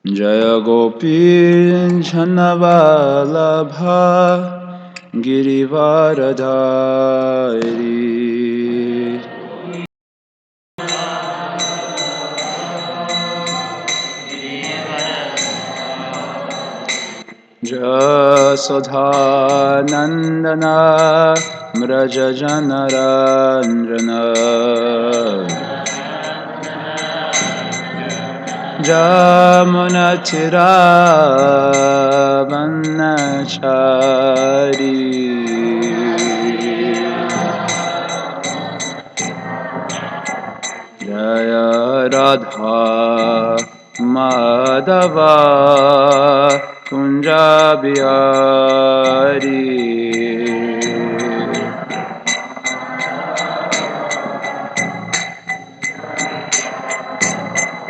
Jaya Gopi Janavalabha Girivaradhari Jasodha Nandana Mraja Janaranjana Jamunatira Vanachari Jaya Radha Madhava Kunja Bihari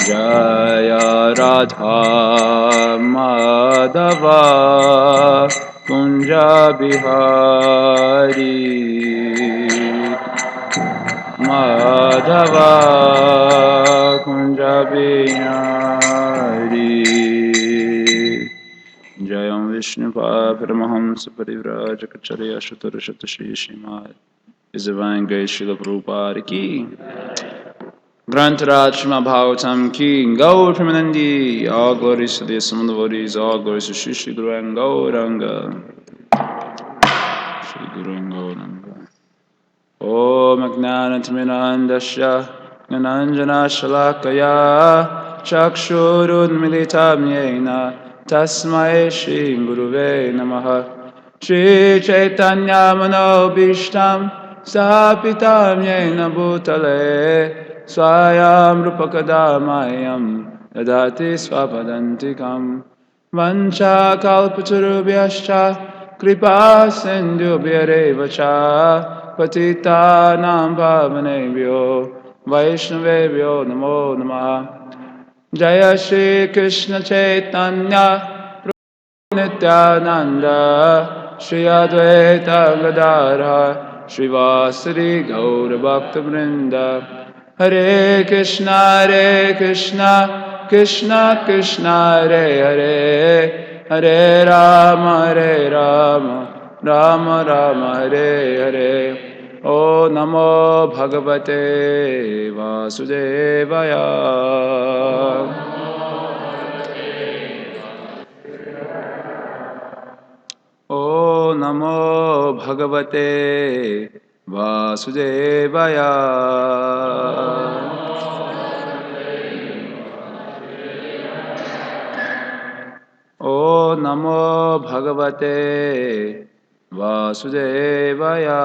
Jaya Radha Madhava Kunja Bihari Madhava Kunja Bihari Jayam Vishnupada Paramahamsa Parivrajakacarya Shutarashata Shri Srimad His Divine Grace Srila Prabhupada Ki Grantaraj Srimad Bhagavatam Ki Gaur Premanandi All glories to the Samandavodis, all glories to Shri Shri Guru and Gauranga Shri Guru and Gauranga Om Ajnanatimirandasya Gnananjana Shalakaya Chakshurunmilitam Yena Tasmai Shri Guruve Namaha Shri Chaitanya Manobishtam Sapitam Yena Bhutale Swayam Rupakadamayam Dadati Swapadantikam Vancha Kalpatarubhyascha Kripa Sindhubhyareva cha Patitanam Pavanebhyo Vaishnavebhyo Namo Namaha Jaya Shri Krishna Chaitanya Nityananda Shri Advaita Gadadhara Shri Vasari Gaura Bhakta Vrinda Hare Krishna Krishna Krishna Hare Hare Hare Rama Rama Rama Hare Hare O Namo Bhagavate Vasudevaya O Namo Bhagavate Vasudevaya O Namo Bhagavate Vasudevaya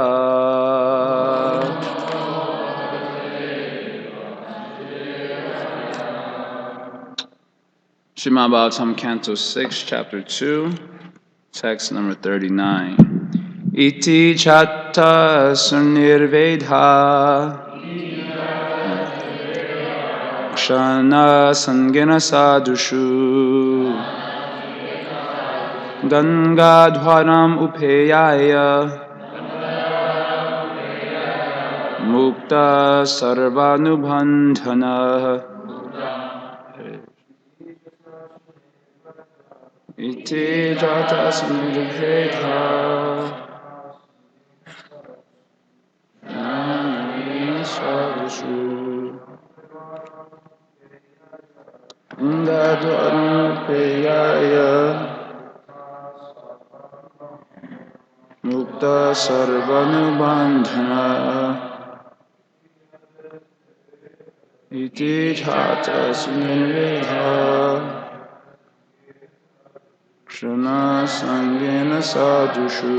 Srimad Bhagavatam Canto 6, Chapter 2, Text number 39. Iti chatta sunirvedha Kshana sangena sadhushu Gangadhwaram upeyaya Mukta sarvanubandhana Iti jata sunirvedha sadhushu Gangadhwaram upeyaya Mukta sarvanubandhana Iti jata sunirvedha Kshana sangena sadhushu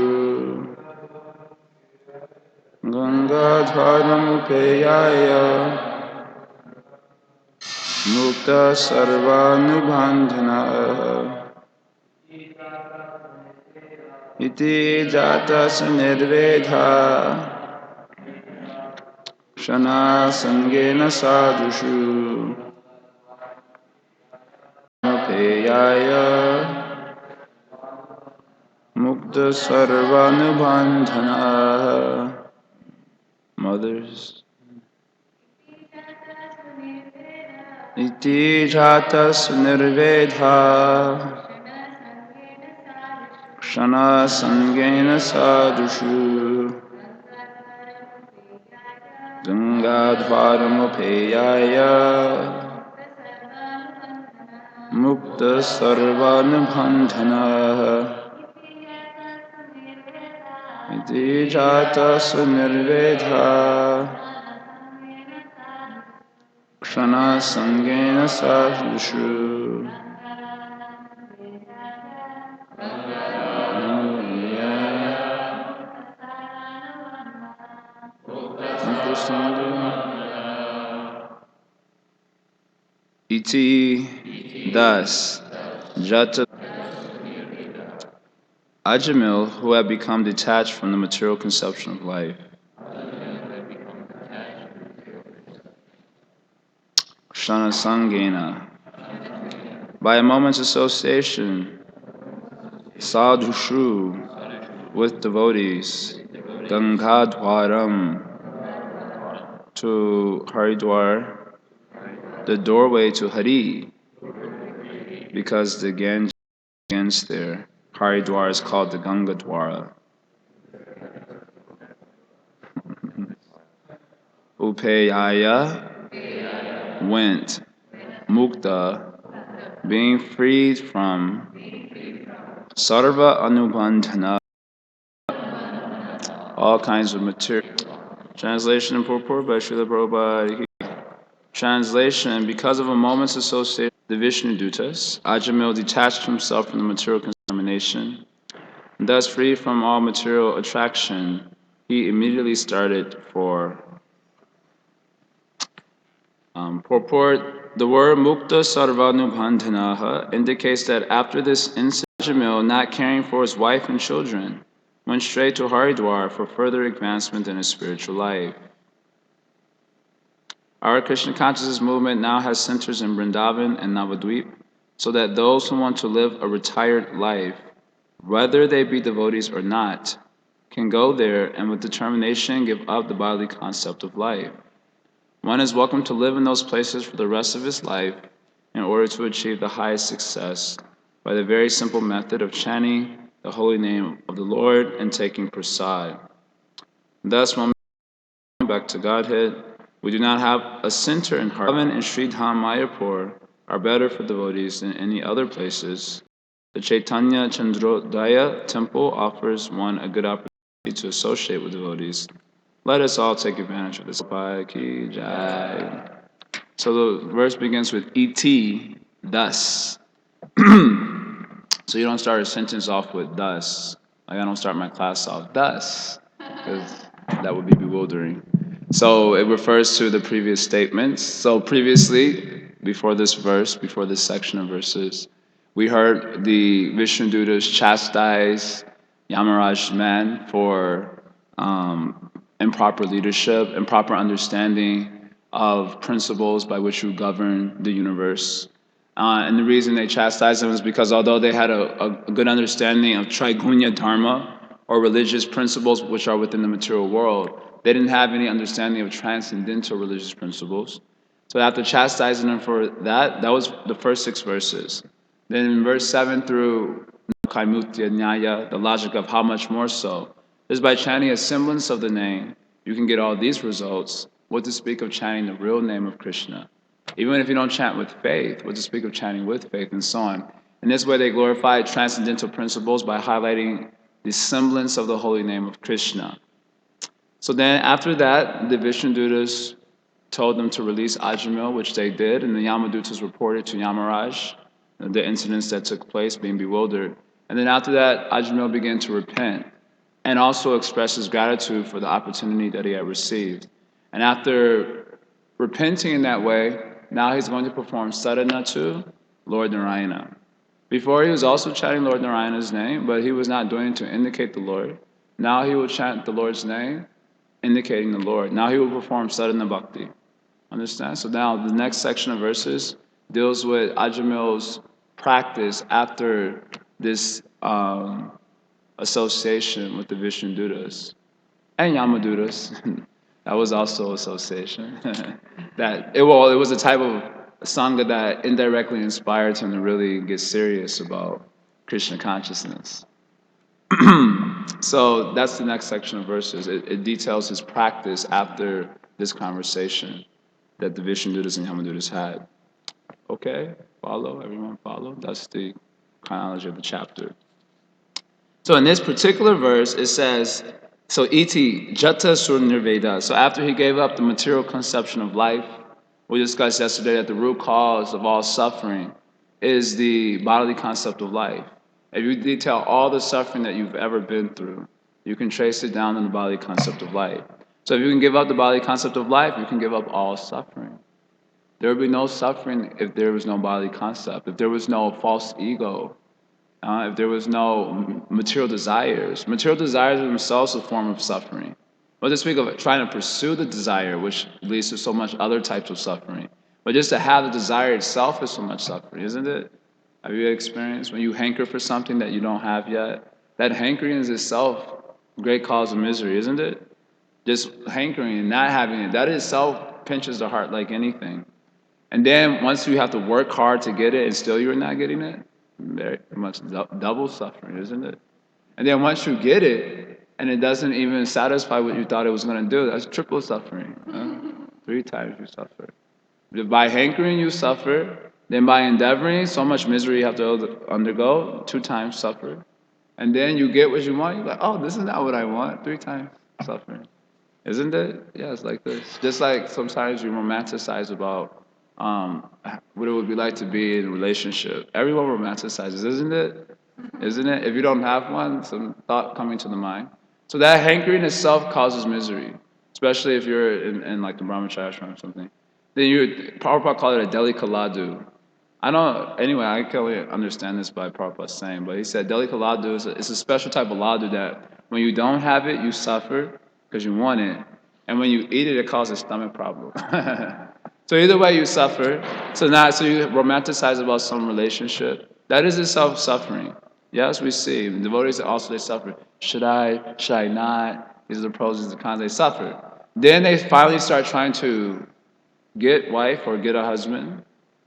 Gangadharam upeyaya Mukta sarvanubandhana Iti jata sunirvedha Kshana sangena sadhushu upeyaya Mukta sarvanubandhana Mothers iti jata sunirvedha kshana sangena sadhushu gangadvaramupeyaya mukta sarvanubandhana iti jata sunirvedha kshana sangena sadhushu. Iti, thus, Jata Ajamil, who had become detached from the material conception of life, Kshana Sangena, by a moment's association, Sadhushu, with devotees, Gangadwaram, to Haridwar, the doorway to Hari, because the Ganges there, Haridwar is called the Gangadwara. Upeyaya went, Mukta, being freed from Sarva Anubandhana, all kinds of material. Translation and purport by Srila Prabhupada. Translation, because of a moment's association with the Vishnu Dutas, Ajamil detached himself from the material contamination. Thus free from all material attraction, he immediately started for purport. The word Mukta Sarvanubandhanaha indicates that after this incident, Ajamil, not caring for his wife and children, went straight to Haridwar for further advancement in his spiritual life. Our Krishna consciousness movement now has centers in Vrindavan and Navadvip, so that those who want to live a retired life, whether they be devotees or not, can go there and with determination give up the bodily concept of life. One is welcome to live in those places for the rest of his life in order to achieve the highest success by the very simple method of chanting the holy name of the Lord and taking prasad. Thus, when we come back to Godhead, we do not have a center in Vrindavan and Sridham Mayapur are better for devotees than any other places. The Chaitanya Chandrodaya temple offers one a good opportunity to associate with devotees. Let us all take advantage of this. Ki Jai. So the verse begins with et, thus. So you don't start a sentence off with thus. Like I don't start my class off thus, because that would be bewildering. So it refers to the previous statements. So previously, before this verse, before this section of verses, we heard the Vishnudutas chastise Yamaraj man for improper leadership, improper understanding of principles by which you govern the universe. And the reason they chastised them is because although they had a good understanding of Trigunya Dharma, or religious principles which are within the material world, they didn't have any understanding of transcendental religious principles. So after chastising them for that, that was the first 6 verses. Then in verse 7 through Kaimutya Nyaya, the logic of how much more so, is by chanting a semblance of the name, you can get all these results. What to speak of chanting the real name of Krishna? Even if you don't chant with faith, what to speak of chanting with faith, and so on. In this way, they glorify transcendental principles by highlighting the semblance of the holy name of Krishna. So then, after that, the Vishnudutas told them to release Ajamil, which they did, and the Yamadutas reported to Yamaraj the incidents that took place, being bewildered. And then after that, Ajamil began to repent and also express his gratitude for the opportunity that he had received. And after repenting in that way, now he's going to perform sadhana to Lord Narayana. Before he was also chanting Lord Narayana's name, but he was not doing it to indicate the Lord. Now he will chant the Lord's name, indicating the Lord. Now he will perform sadhana bhakti. Understand? So now the next section of verses deals with Ajamil's practice after this association with the Vishnudutas and Yamadutas. That was also association. It was a type of Sangha that indirectly inspired him to really get serious about Krishna consciousness. So that's the next section of verses. It details his practice after this conversation that the Vishnudutas and Yamadutas had. Okay, follow, everyone follow. That's the chronology of the chapter. So in this particular verse, it says, so iti jata sur nirveda. So after he gave up the material conception of life, we discussed yesterday that the root cause of all suffering is the bodily concept of life. If you detail all the suffering that you've ever been through, you can trace it down in the bodily concept of life. So if you can give up the bodily concept of life, you can give up all suffering. There would be no suffering if there was no bodily concept, if there was no false ego, if there was no material desires. Material desires are themselves a form of suffering. But to speak of trying to pursue the desire, which leads to so much other types of suffering. But just to have the desire itself is so much suffering, isn't it? Have you experienced when you hanker for something that you don't have yet? That hankering is itself a great cause of misery, isn't it? Just hankering and not having it, that itself pinches the heart like anything. And then once you have to work hard to get it and still you're not getting it, very much double suffering, isn't it? And then once you get it and it doesn't even satisfy what you thought it was going to do, that's triple suffering. 3 times you suffer. By hankering, you suffer. Then by endeavoring, so much misery you have to undergo, 2 times suffer. And then you get what you want, you're like, oh, this is not what I want, 3 times suffering. Isn't it? Yeah, it's like this. Just like sometimes you romanticize about what it would be like to be in a relationship. Everyone romanticizes, isn't it? Isn't it? If you don't have one, some thought coming to the mind. So that hankering itself causes misery, especially if you're in like the brahmacharya ashram or something. Then Prabhupada called it a delika ladu. I don't, anyway, I can't really understand this by Prabhupada saying, but he said delika ladu is a special type of ladu that when you don't have it, you suffer because you want it. And when you eat it, it causes stomach problem. So either way, you suffer. So you romanticize about some relationship. That is itself suffering. Yes, we see. Devotees also, they suffer. Should I? Should I not? These are the pros, these are the cons. They suffer. Then they finally start trying to get wife or get a husband.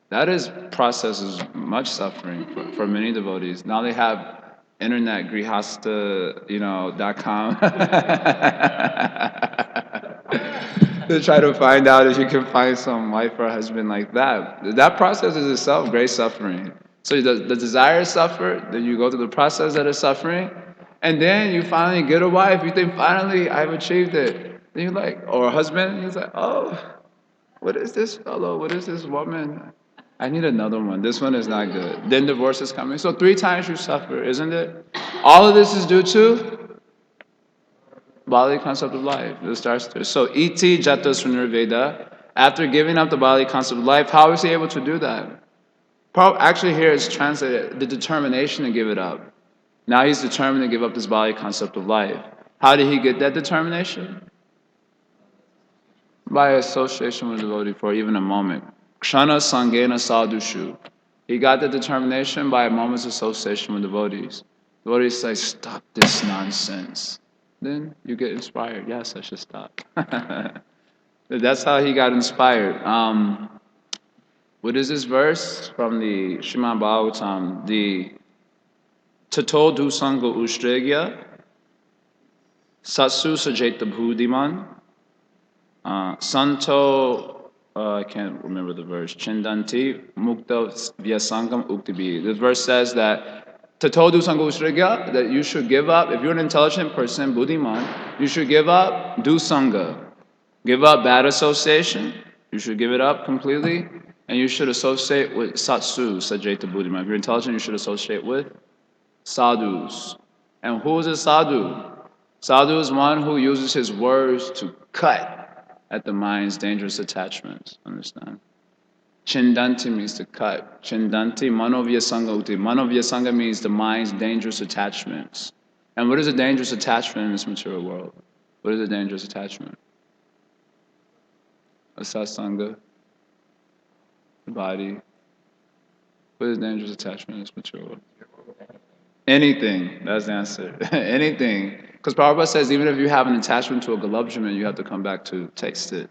That is processes much suffering for many devotees. Now they have internet grihasta, .com to try to find out if you can find some wife or husband like that. That process is itself great suffering. So the desire suffer, then you go through the process that is suffering, and then you finally get a wife. You think finally I've achieved it. Then you're like, or a husband, he's like, oh, what is this fellow? What is this woman? I need another one. This one is not good. Then divorce is coming. So 3 times you suffer, isn't it? All of this is due to bodily concept of life. It starts there. So iti jatas nirveda. After giving up the bodily concept of life, how is he able to do that? Actually, here it's translated the determination to give it up. Now he's determined to give up this bodily concept of life. How did he get that determination? By association with the devotee for even a moment. Kshana sangena sadhushu. He got the determination by a moment's association with devotees. Devotees say, stop this nonsense. Then you get inspired. Yes, I should stop. That's how he got inspired. What is this verse from the Srimad Bhagvatam? The Tato Dusanga Ustregya Satsu Sajeta Bhudiman Santo, I can't remember the verse. Chindanti Mukta Vyasangam Uktibi. This verse says that Tatodu Sangha that you should give up, if you're an intelligent person, Buddhiman, you should give up Dusanga. Give up bad association. You should give it up completely. And you should associate with Satsu, Sajeta Buddhiman. If you're intelligent, you should associate with sadhus. And who is a sadhu? Sadhu is one who uses his words to cut at the mind's dangerous attachments. Understand? Chindanti means to cut. Chindanti, manovyasanga uti. Manovyasanga means the mind's dangerous attachments. And what is a dangerous attachment in this material world? What is a dangerous attachment? A satsanga, the body. What is a dangerous attachment in this material world? Anything. That's the answer. Anything. Because Prabhupada says even if you have an attachment to a gulab jamun, you have to come back to taste it.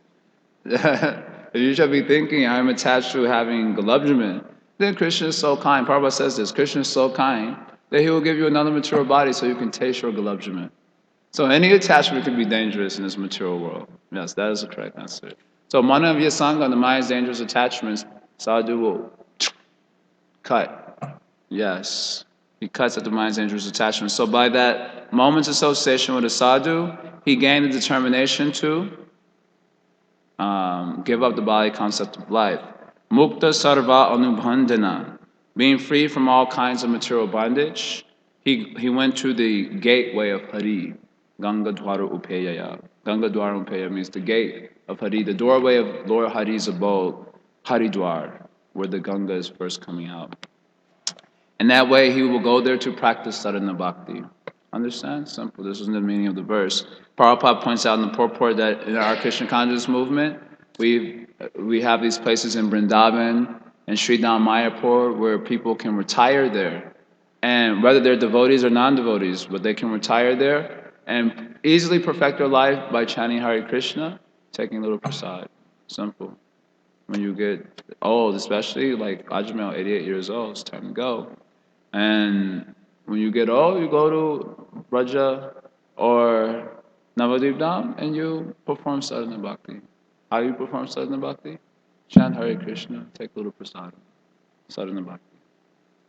If you should be thinking, I'm attached to having galubjaman, then Krishna is so kind. Prabhupada says this, Krishna is so kind that he will give you another material body so you can taste your galubjaman. So any attachment can be dangerous in this material world. Yes, that is the correct answer. So Mana Vyasanga, the mind's dangerous attachments, sadhu will cut. Yes. He cuts at the mind's dangerous attachments. So by that moment's association with a sadhu, he gained the determination to give up the body concept of life. Mukta sarva anubhandana, being free from all kinds of material bondage. He went to the gateway of Hari, Ganga Dwara Upeyaya. Ganga Dwara Upeya means the gate of Hari, the doorway of Lord Hari's abode, Haridwar, where the Ganga is first coming out. And that way he will go there to practice sadhana bhakti. Understand? Simple. This is the meaning of the verse. Prabhupada points out in the purport that in our Krishna consciousness movement, we have these places in Vrindavan and Sri Mayapur where people can retire there. And whether they're devotees or non-devotees, but they can retire there and easily perfect their life by chanting Hare Krishna, taking a little prasad. Simple. When you get old, especially like Ajamel, 88 years old, it's time to go. And when you get old, you go to Braja or Navadvip Dham and you perform sadhana bhakti. How do you perform sadhana bhakti? Chant Hare Krishna, take a little prasad, sadhana bhakti.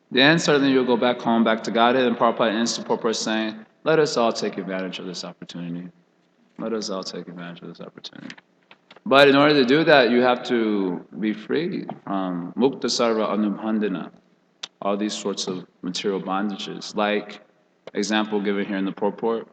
Then suddenly you'll go back home, back to Godhead, and Prabhupada ends the purport saying, let us all take advantage of this opportunity. Let us all take advantage of this opportunity. But in order to do that, you have to be free from mukta sarva anubhandana, all these sorts of material bondages. Like, example given here in the purport,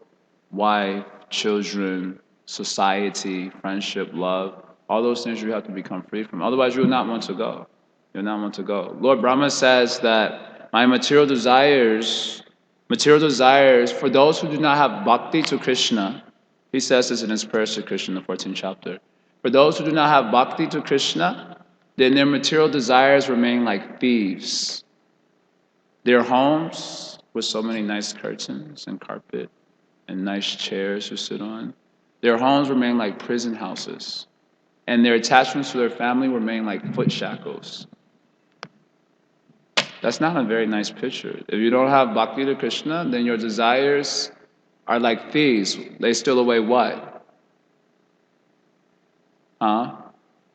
wife, children, society, friendship, love, all those things you have to become free from. Otherwise, you will not want to go. You'll not want to go. Lord Brahma says that my material desires, for those who do not have bhakti to Krishna, he says this in his prayers to Krishna in the 14th chapter. For those who do not have bhakti to Krishna, then their material desires remain like thieves. Their homes with so many nice curtains and carpet and nice chairs to sit on, their homes remain like prison houses. And their attachments to their family remain like foot shackles. That's not a very nice picture. If you don't have bhakti to Krishna, then your desires are like thieves. They steal away what?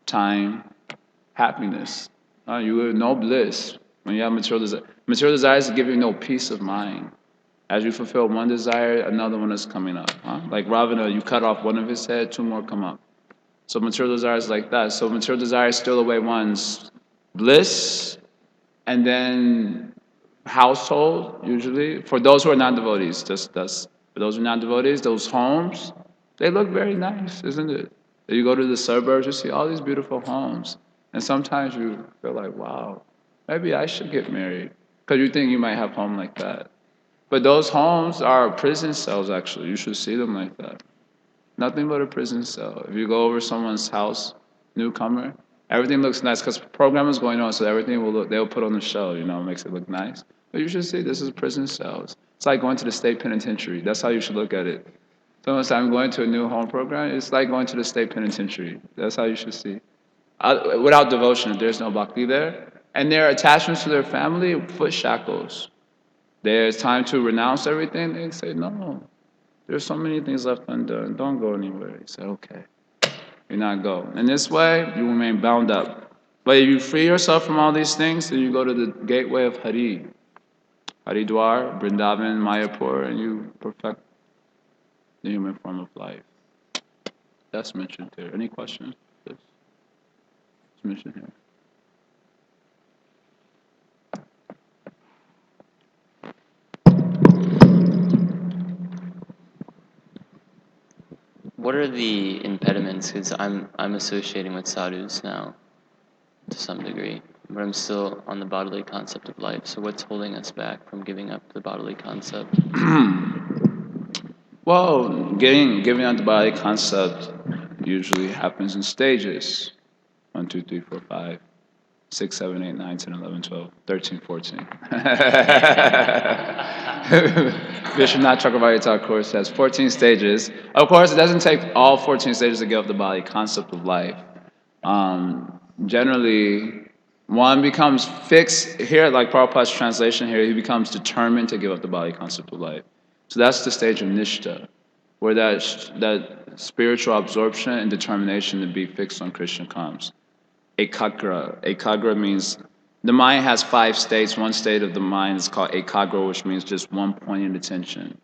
Time, happiness. You have no bliss when you have material desires. Material desires give you no peace of mind. As you fulfill one desire, another one is coming up. Like Ravana, you cut off one of his head, two more come up. So material desires like that. So material desires steal away one's bliss, and then household, usually. For those who are non-devotees, for those who are non-devotees, those homes, they look very nice, isn't it? You go to the suburbs, you see all these beautiful homes. And sometimes you feel like, wow, maybe I should get married. Because you think you might have a home like that. But those homes are prison cells, actually. You should see them like that. Nothing but a prison cell. If you go over someone's house, newcomer, everything looks nice because program is going on, so everything they'll put on the show, makes it look nice. But you should see this is prison cells. It's like going to the state penitentiary. That's how you should look at it. So once I'm going to a new home program, it's like going to the state penitentiary. That's how you should see. Without devotion, there's no bhakti there. And their attachments to their family, foot shackles. There's time to renounce everything. They say, no, there's so many things left undone. Don't go anywhere. You say, okay, you're not go. In this way, you remain bound up. But if you free yourself from all these things, then you go to the gateway of Hari, Haridwar, Vrindavan, Mayapur, and you perfect the human form of life. That's mentioned here. Any questions? It's mentioned here. What are the impediments? Because I'm associating with sadhus now, to some degree, but I'm still on the bodily concept of life. So what's holding us back from giving up the bodily concept? Well, giving up the body concept usually happens in stages. 1, 2, 3, 4, 5, 6, 7, 8, 9, 10, 11, 12, 13, 14. Vishwanath Chakravarti course has 14 stages. Of course, it doesn't take all 14 stages to give up the body concept of life. Generally, one becomes fixed here, like Prabhupada's translation here, he becomes determined to give up the body concept of life. So that's the stage of nishta, where that spiritual absorption and determination to be fixed on Krishna comes. Ekagra. Ekagra means the mind has 5 states. One state of the mind is called ekagra, which means just one pointed attention.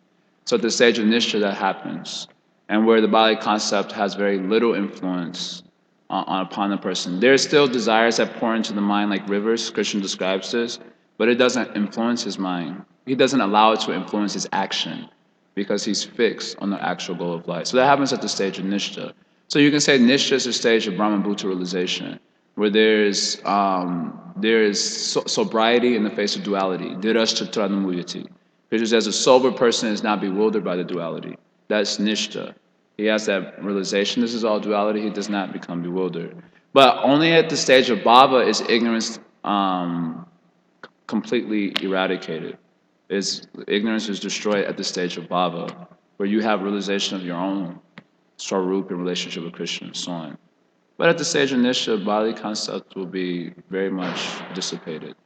So at the stage of nishta, that happens, and where the body concept has very little influence upon the person. There are still desires that pour into the mind like rivers. Krishna describes this, but it doesn't influence his mind. He doesn't allow it to influence his action because he's fixed on the actual goal of life. So that happens at the stage of nishta. So you can say nishta is a stage of Brahmabhuta realization, where there is sobriety in the face of duality. Dhirashtatranamuyati. Krishna says a sober person is not bewildered by the duality. That's nishta. He has that realization. This is all duality. He does not become bewildered. But only at the stage of bhava is ignorance completely eradicated. Ignorance is destroyed at the stage of bhava, where you have realization of your own swarup in relationship with Krishna and so on. But at the stage of nisha, bodily concept will be very much dissipated.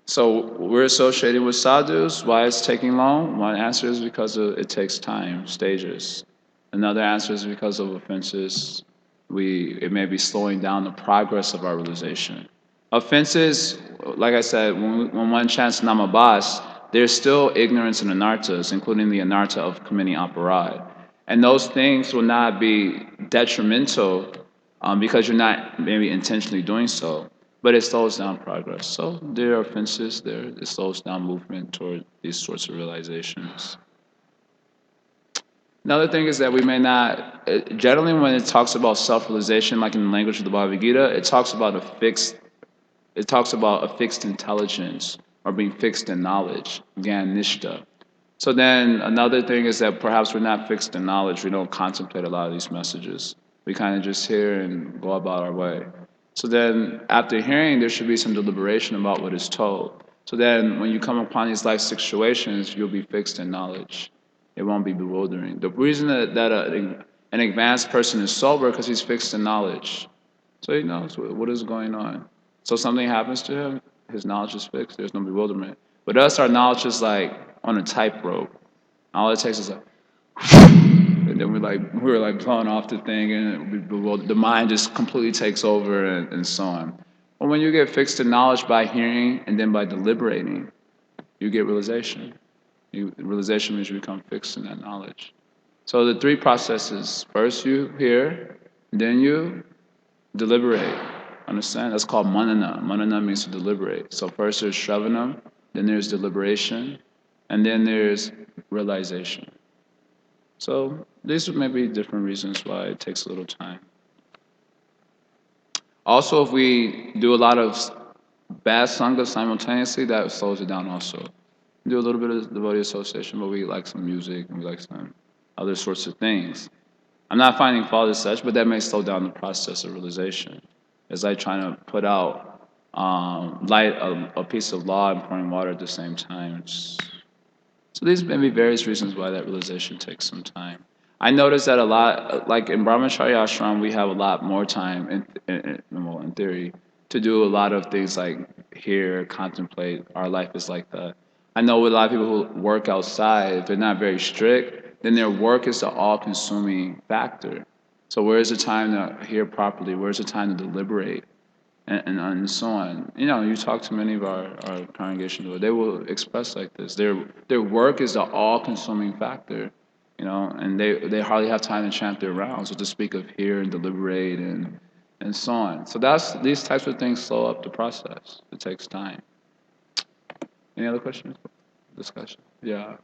So we're associated with sadhus. Why it's taking long? One answer is because it takes time, stages. Another answer is because of offenses. It may be slowing down the progress of our realization. Offenses, like I said, when one chants namabas, there's still ignorance and anarthas, including the anartha of committing aparad. And those things will not be detrimental because you're not maybe intentionally doing so, but it slows down progress. So there are offenses there. It slows down movement toward these sorts of realizations. Another thing is that we may not, generally when it talks about self-realization, like in the language of the Bhagavad Gita, it talks about a fixed intelligence or being fixed in knowledge, gyan nishta. So then another thing is that perhaps we're not fixed in knowledge. We don't contemplate a lot of these messages. We kind of just hear and go about our way. So then after hearing, there should be some deliberation about what is told. So then when you come upon these life situations, you'll be fixed in knowledge. It won't be bewildering. The reason an advanced person is sober because he's fixed in knowledge. So he knows what is going on. So something happens to him, his knowledge is fixed. There's no bewilderment. But us, our knowledge is like on a tightrope. All it takes is a, and then we're like blowing off the thing, and we bewildered. The mind just completely takes over, and so on. But when you get fixed in knowledge by hearing and then by deliberating, you get realization. Realization means you become fixed in that knowledge. So the 3 processes: first you hear, then you deliberate. Understand? That's called manana. Manana means to deliberate. So first there's shravanam, then there's deliberation, and then there's realization. So these may be different reasons why it takes a little time. Also, if we do a lot of bad sangha simultaneously, that slows it down also. We do a little bit of devotee association, but we like some music and we like some other sorts of things. I'm not finding fault as such, but that may slow down the process of realization. It's like trying to put out light a piece of log and pouring water at the same time. So these may be various reasons why that realization takes some time. I noticed that a lot, like in Brahmacharya ashram, we have a lot more time, in theory, to do a lot of things like hear, contemplate. Our life is like that. I know with a lot of people who work outside, if they're not very strict, then their work is the all-consuming factor. So where's the time to hear properly? Where's the time to deliberate? And so on. You talk to many of our congregation, they will express like this. Their work is the all-consuming factor, and they hardly have time to chant their rounds, or to speak of hear and deliberate and so on. So these types of things slow up the process. It takes time. Any other questions? Discussion? Yeah.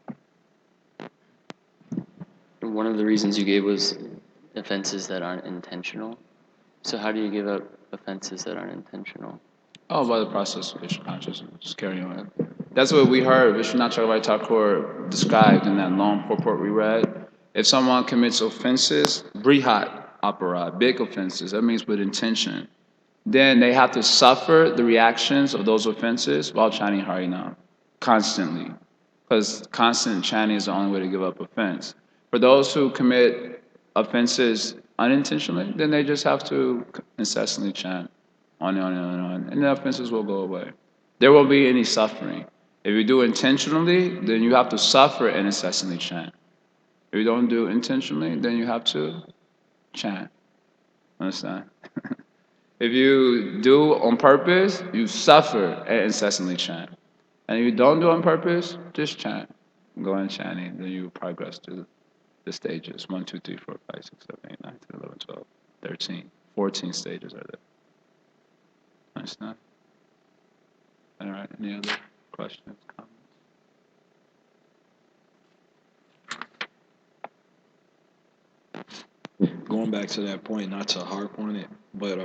One of the reasons you gave was offenses that aren't intentional. So how do you give up offenses that aren't intentional? Oh, by the process of Krishna consciousness. Just carry on. That's what we heard Vishwanath Chakravarti Thakur described in that long purport we read. If someone commits offenses, brihat aparad, big offenses, that means with intention, then they have to suffer the reactions of those offenses while chanting Harinam constantly. Because constant chanting is the only way to give up offense. For those who commit offenses unintentionally, then they just have to incessantly chant on and on and on and on, and the offenses will go away. There won't be any suffering. If you do intentionally, then you have to suffer and incessantly chant. If you don't do intentionally, then you have to chant. Understand? If you do on purpose, you suffer and incessantly chant. And if you don't do on purpose, just chant. Go on chanting, then you progress to the stages 1, 2, 3, 4, 5, 6, 7, 8, 9, 10, 11, 12, 13, 14 stages are there. Understand? All right, any other questions, comments? Going back to that point, not to harp on it, but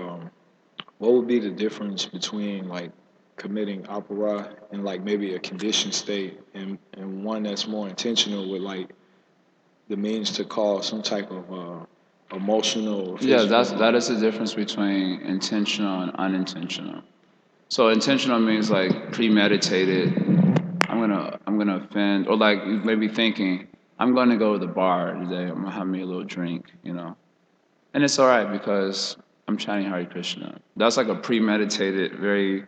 what would be the difference between like committing opera and like maybe a conditioned state and one that's more intentional with like the means to cause some type of emotional or Yeah, physical. that is the difference between intentional and unintentional. So intentional means like premeditated. I'm gonna offend, or like maybe thinking I'm gonna go to the bar today. I'm gonna have me a little drink, and it's all right because I'm chanting Hare Krishna. That's like a premeditated, very.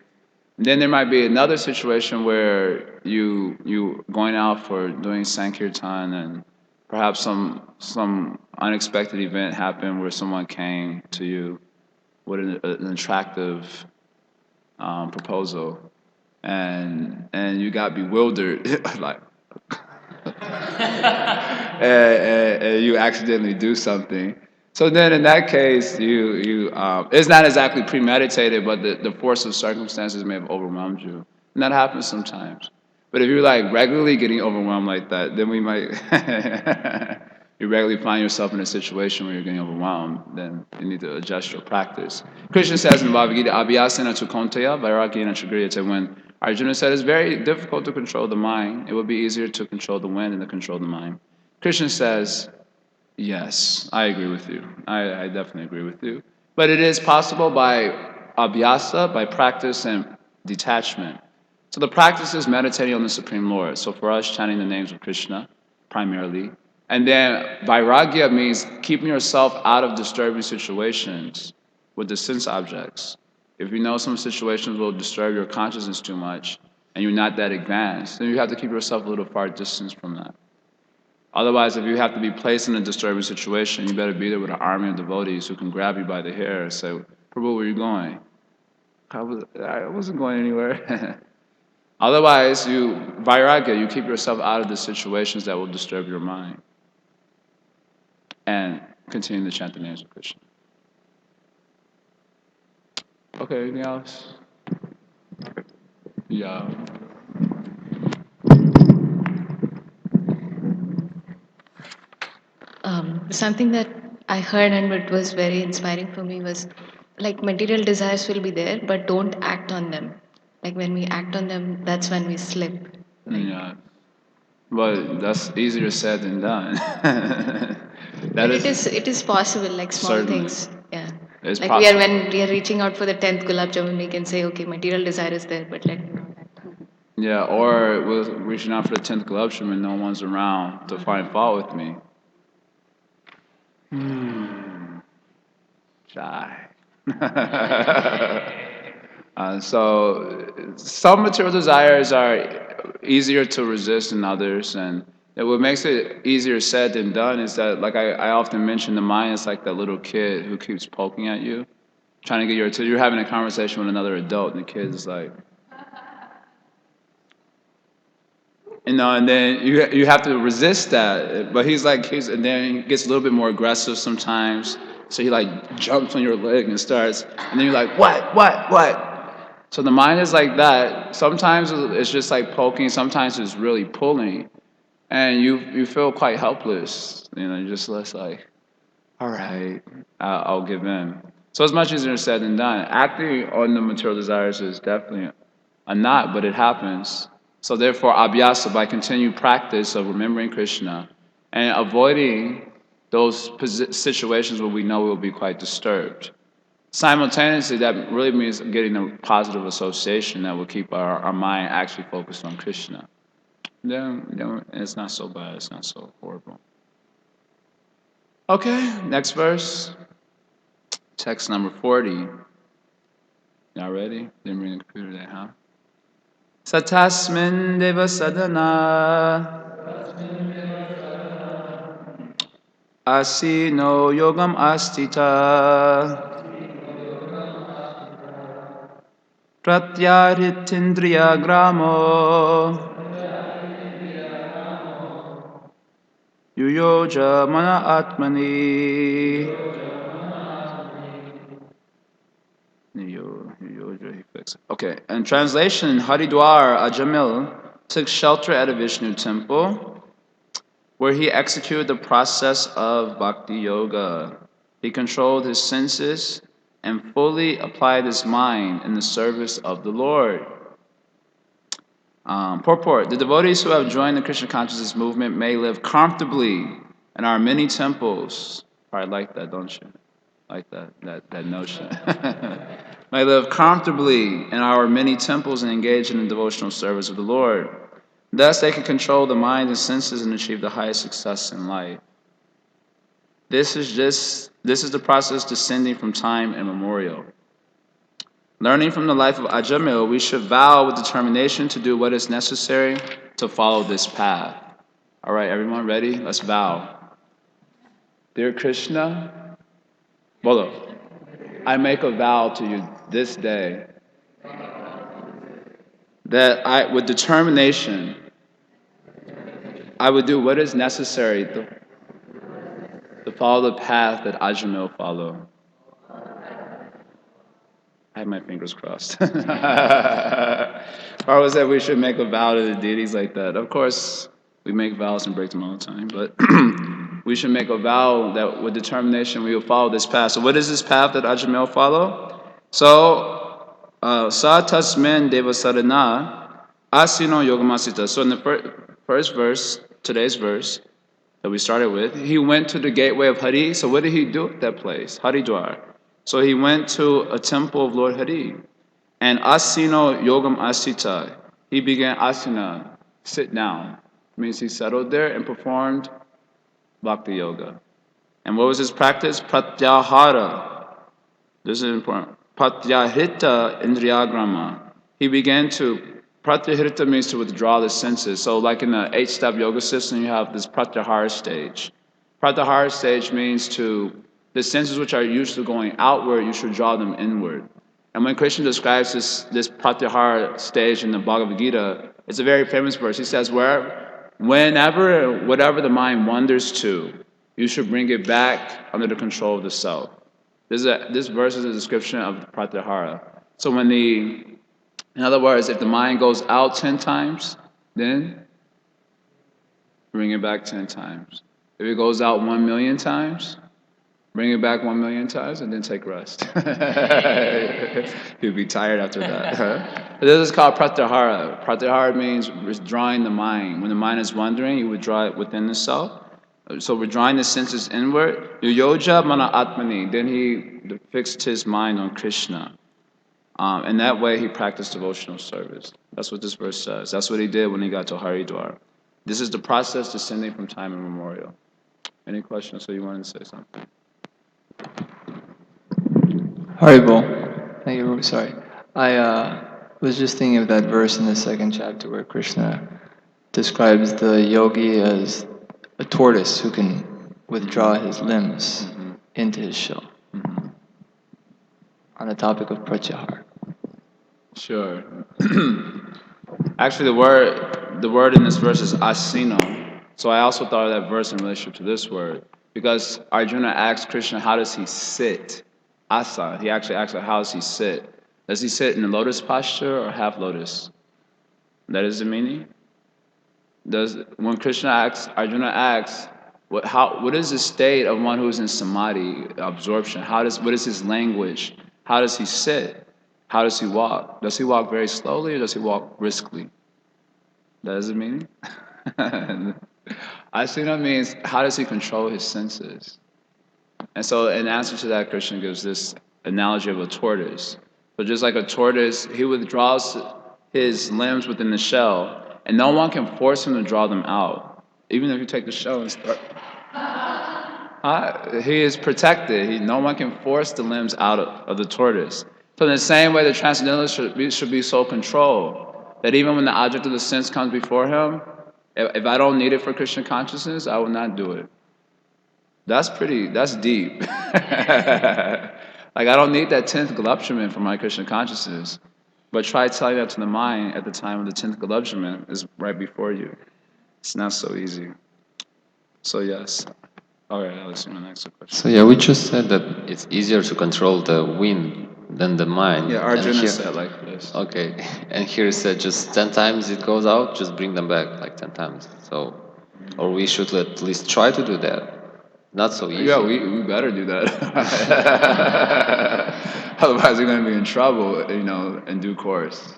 Then there might be another situation where you going out for doing sankirtan and perhaps some unexpected event happened where someone came to you with an attractive proposal, and you got bewildered, like, and you accidentally do something. So then, in that case, you it's not exactly premeditated, but the force of circumstances may have overwhelmed you, and that happens sometimes. But if you're like regularly getting overwhelmed like that, then we might you regularly find yourself in a situation where you're getting overwhelmed, then you need to adjust your practice. Krishna says in the Bhagavad Gita, Abhyasena tu konteya, vairagena chagriyate, when Arjuna said it's very difficult to control the mind, it would be easier to control the wind than to control the mind. Krishna says, yes, I agree with you. I definitely agree with you. But it is possible by abhyasa, by practice and detachment. So the practice is meditating on the Supreme Lord. So for us, chanting the names of Krishna primarily. And then vairagya means keeping yourself out of disturbing situations with the sense objects. If you know some situations will disturb your consciousness too much and you're not that advanced, then you have to keep yourself a little far distance from that. Otherwise, if you have to be placed in a disturbing situation, you better be there with an army of devotees who can grab you by the hair and say, Prabhu, where are you going? I wasn't going anywhere. Otherwise, vairagya, you keep yourself out of the situations that will disturb your mind and continue to chant the names of Krishna. Okay, anything else? Yeah. Something that I heard and it was very inspiring for me was like material desires will be there, but don't act on them. Like when we act on them, that's when we slip. Like, Yeah. But that's easier said than done. That but is it is possible. Like small certainly. things, yeah. It's Like we are possible. when we are reaching out for the 10th gulab jamun, we can say, okay, material desire is there, but let me not act on it. Yeah, or we're reaching out for the 10th corruption and no one's around to find fault with me. Shy. So some material desires are easier to resist than others, and what makes it easier said than done is that, like I often mention, the mind is like that little kid who keeps poking at you, trying to get your attention. You're having a conversation with another adult, and the kid is like, and then you have to resist that. But and then he gets a little bit more aggressive sometimes. So he like jumps on your leg and starts, and then you're like, what? So the mind is like that. Sometimes it's just like poking. Sometimes it's really pulling, and you feel quite helpless. You're just less like, all right, I'll give in. So it's much easier said than done. Acting on the material desires is definitely not, but it happens. So therefore, abhyasa, by continued practice of remembering Krishna and avoiding those situations where we know we'll be quite disturbed. Simultaneously, that really means getting a positive association that will keep our mind actually focused on Krishna. Then it's not so bad. It's not so horrible. Okay, next verse. Text number 40. Y'all ready? Didn't bring the computer today, huh? Satasmin deva sadhana asino yogam astita pratyarithindriya gramo yuyoja mana atmani. Okay, and translation, Haridwar Ajamil took shelter at a Vishnu temple where he executed the process of bhakti yoga. He controlled his senses and fully applied his mind in the service of the Lord. Purport, the devotees who have joined the Krishna consciousness movement may live comfortably in our many temples. Probably like that, don't you? Like that notion. May live comfortably in our many temples and engage in the devotional service of the Lord. Thus, they can control the mind and senses and achieve the highest success in life. This is the process descending from time immemorial. Learning from the life of Ajamil, we should vow with determination to do what is necessary to follow this path. All right, everyone ready? Let's vow. Dear Krishna, Bolo, I make a vow to you this day that with determination, I would do what is necessary to follow the path that Ajamil followed. I have my fingers crossed. Or was that we should make a vow to the deities like that? Of course, we make vows and break them all the time, but we should make a vow that with determination we will follow this path. So, what is this path that Ajamil followed? So, sa tasmin deva sadhana asino yogamasita. So, in the first verse, today's verse that we started with, he went to the gateway of Hari. So, what did he do at that place? Haridwar. So he went to a temple of Lord Hari. And asino yogam asita. He began asana, sit down. Means he settled there and performed bhakti yoga. And what was his practice? Pratyahara. This is important. Pratyahita indriyagrama. He began to, pratyahita means to withdraw the senses. So like in the 8-step yoga system, you have this pratyahara stage. Pratyahara stage means the senses which are usually going outward, you should draw them inward. And when Krishna describes this pratyahara stage in the Bhagavad Gita, it's a very famous verse. He says, whatever the mind wanders to, you should bring it back under the control of the self. This verse is a description of pratyahara. So in other words, if the mind goes out 10 times, then bring it back 10 times. If it goes out 1,000,000 times, bring it back 1,000,000 times and then take rest. You'll be tired after that. This is called pratyahara. Pratyahara means withdrawing the mind. When the mind is wandering, you withdraw it within the self. So withdrawing the senses inward. Yuyoja mana atmani. Then he fixed his mind on Krishna. And that way he practiced devotional service. That's what this verse says. That's what he did when he got to Haridwar. This is the process descending from time immemorial. Any questions? So you wanted to say something? Horrible. Thank you. Sorry. I was just thinking of that verse in the second chapter where Krishna describes the yogi as a tortoise who can withdraw his limbs into his shell. On the topic of pratyahara. Sure. Actually, the word in this verse is asino. So I also thought of that verse in relationship to this word. Because Arjuna asked Krishna, how does he sit? Asa. He actually asked, how does he sit? Does he sit in the lotus posture or half lotus? That is the meaning? When Arjuna asks, what is the state of one who is in samadhi, absorption? What is his language? How does he sit? How does he walk? Does he walk very slowly or does he walk briskly? That is the meaning? Asina means, how does he control his senses? And so in answer to that, Krishna gives this analogy of a tortoise. So just like a tortoise, he withdraws his limbs within the shell, and no one can force him to draw them out. Even if you take the shell and start... He is protected. No one can force the limbs out of the tortoise. So in the same way, the transcendentalist should be so controlled that even when the object of the sense comes before him, if I don't need it for Krishna consciousness, I will not do it. That's deep. Like I don't need that 10th galupshman for my Krishna consciousness. But try telling that to the mind at the time of the 10th galupshman is right before you. It's not so easy. So yes. All right, let's see my next question. So yeah, we just said that it's easier to control the wind than the mind. Yeah, Arjuna said like this. Okay, and here it said just 10 times it goes out, just bring them back like 10 times. So, or we should at least try to do that. Not so easy. Yeah, we better do that. Otherwise, we're going to be in trouble, in due course.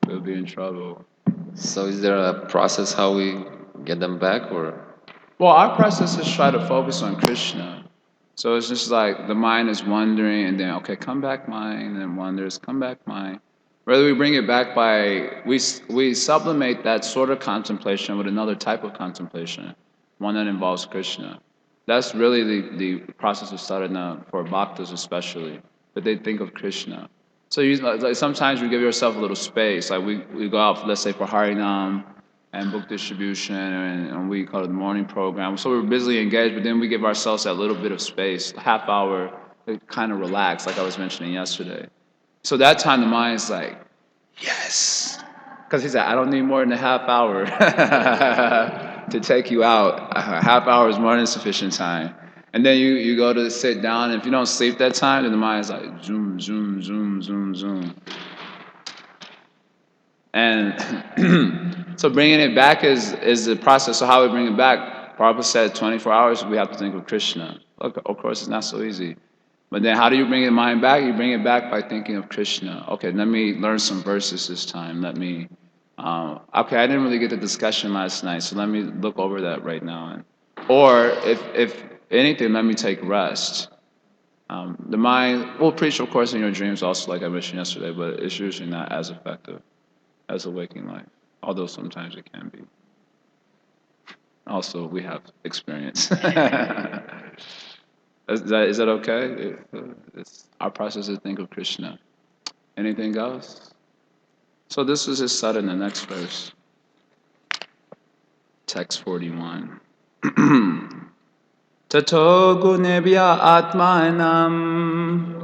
We'll be in trouble. So is there a process how we get them back, or? Well, our process is try to focus on Krishna. So it's just like the mind is wandering, and then, okay, come back mind, and then wanders, come back mind. Whether we bring it back by, we sublimate that sort of contemplation with another type of contemplation, one that involves Krishna. That's really the process of sadhana for bhaktas especially, that they think of Krishna. So sometimes you give yourself a little space, like we go out, let's say for Harinam, and book distribution, and we call it the morning program. So we're busily engaged, but then we give ourselves that little bit of space, a half hour, to kind of relax, like I was mentioning yesterday. So that time the mind's like, yes. Because he said, I don't need more than a half hour to take you out. A half hour is more than sufficient time. And then you go to sit down, and if you don't sleep that time, then the mind's like, zoom, zoom, zoom, zoom, zoom. And so bringing it back is the process. So how we bring it back? Prabhupada said 24 hours we have to think of Krishna. Look, of course, it's not so easy. But then how do you bring your mind back? You bring it back by thinking of Krishna. Okay, let me learn some verses this time. Okay, I didn't really get the discussion last night, so let me look over that right now. Or if anything, let me take rest. The mind will preach, of course, in your dreams also, like I mentioned yesterday, but it's usually not as effective as a waking life, although sometimes it can be. Also, we have experience. Is that okay? It's our process to think of Krishna. Anything else? So this is his sadhana, the next verse. Text 41. Tato gunebhya atmanam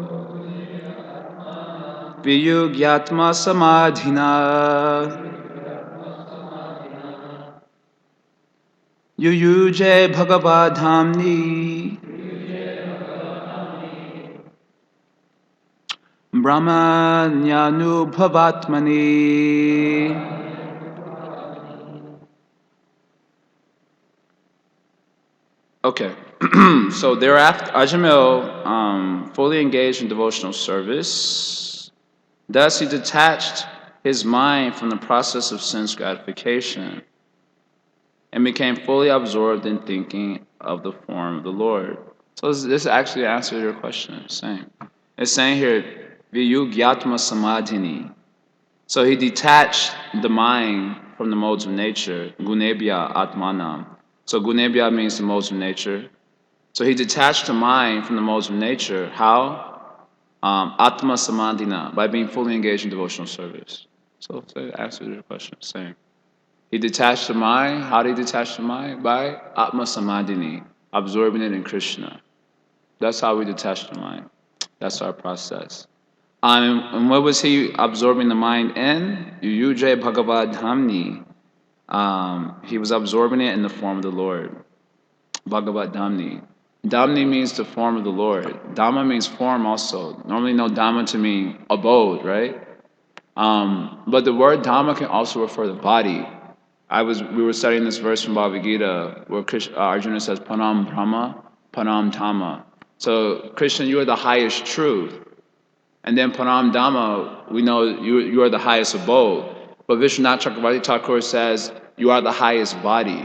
viyugyatma samadhina yuyuje bhagavadhamni brahmanyanubhavatmani. Okay, so thereafter, Ajamil fully engaged in devotional service. Thus, he detached his mind from the process of sense gratification and became fully absorbed in thinking of the form of the Lord. So this actually answers your question. It's saying here, Viyugyatma Samadhini. So he detached the mind from the modes of nature, Gunebhya Atmanam. So Gunebhya means the modes of nature. So he detached the mind from the modes of nature. How? Atma Samadhina, by being fully engaged in devotional service. So that answers your question. Same. He detached the mind. How did he detach the mind? By Atma Samadhini, absorbing it in Krishna. That's how we detach the mind. That's our process. And what was he absorbing the mind in? Yujay Bhagavad Dhamni. He was absorbing it in the form of the Lord. Bhagavad Dhamni. Dhamni means the form of the Lord. Dhamma means form also. Normally know Dhamma to mean abode, right? But the word Dhamma can also refer to body. We were studying this verse from Bhagavad Gita where Arjuna says, Panam Brahma, Panam Dhamma. So, Krishna, you are the highest truth. And then Param Dhamma, we know you are the highest abode. But Vishwanath Chakravarti Thakur says, you are the highest body.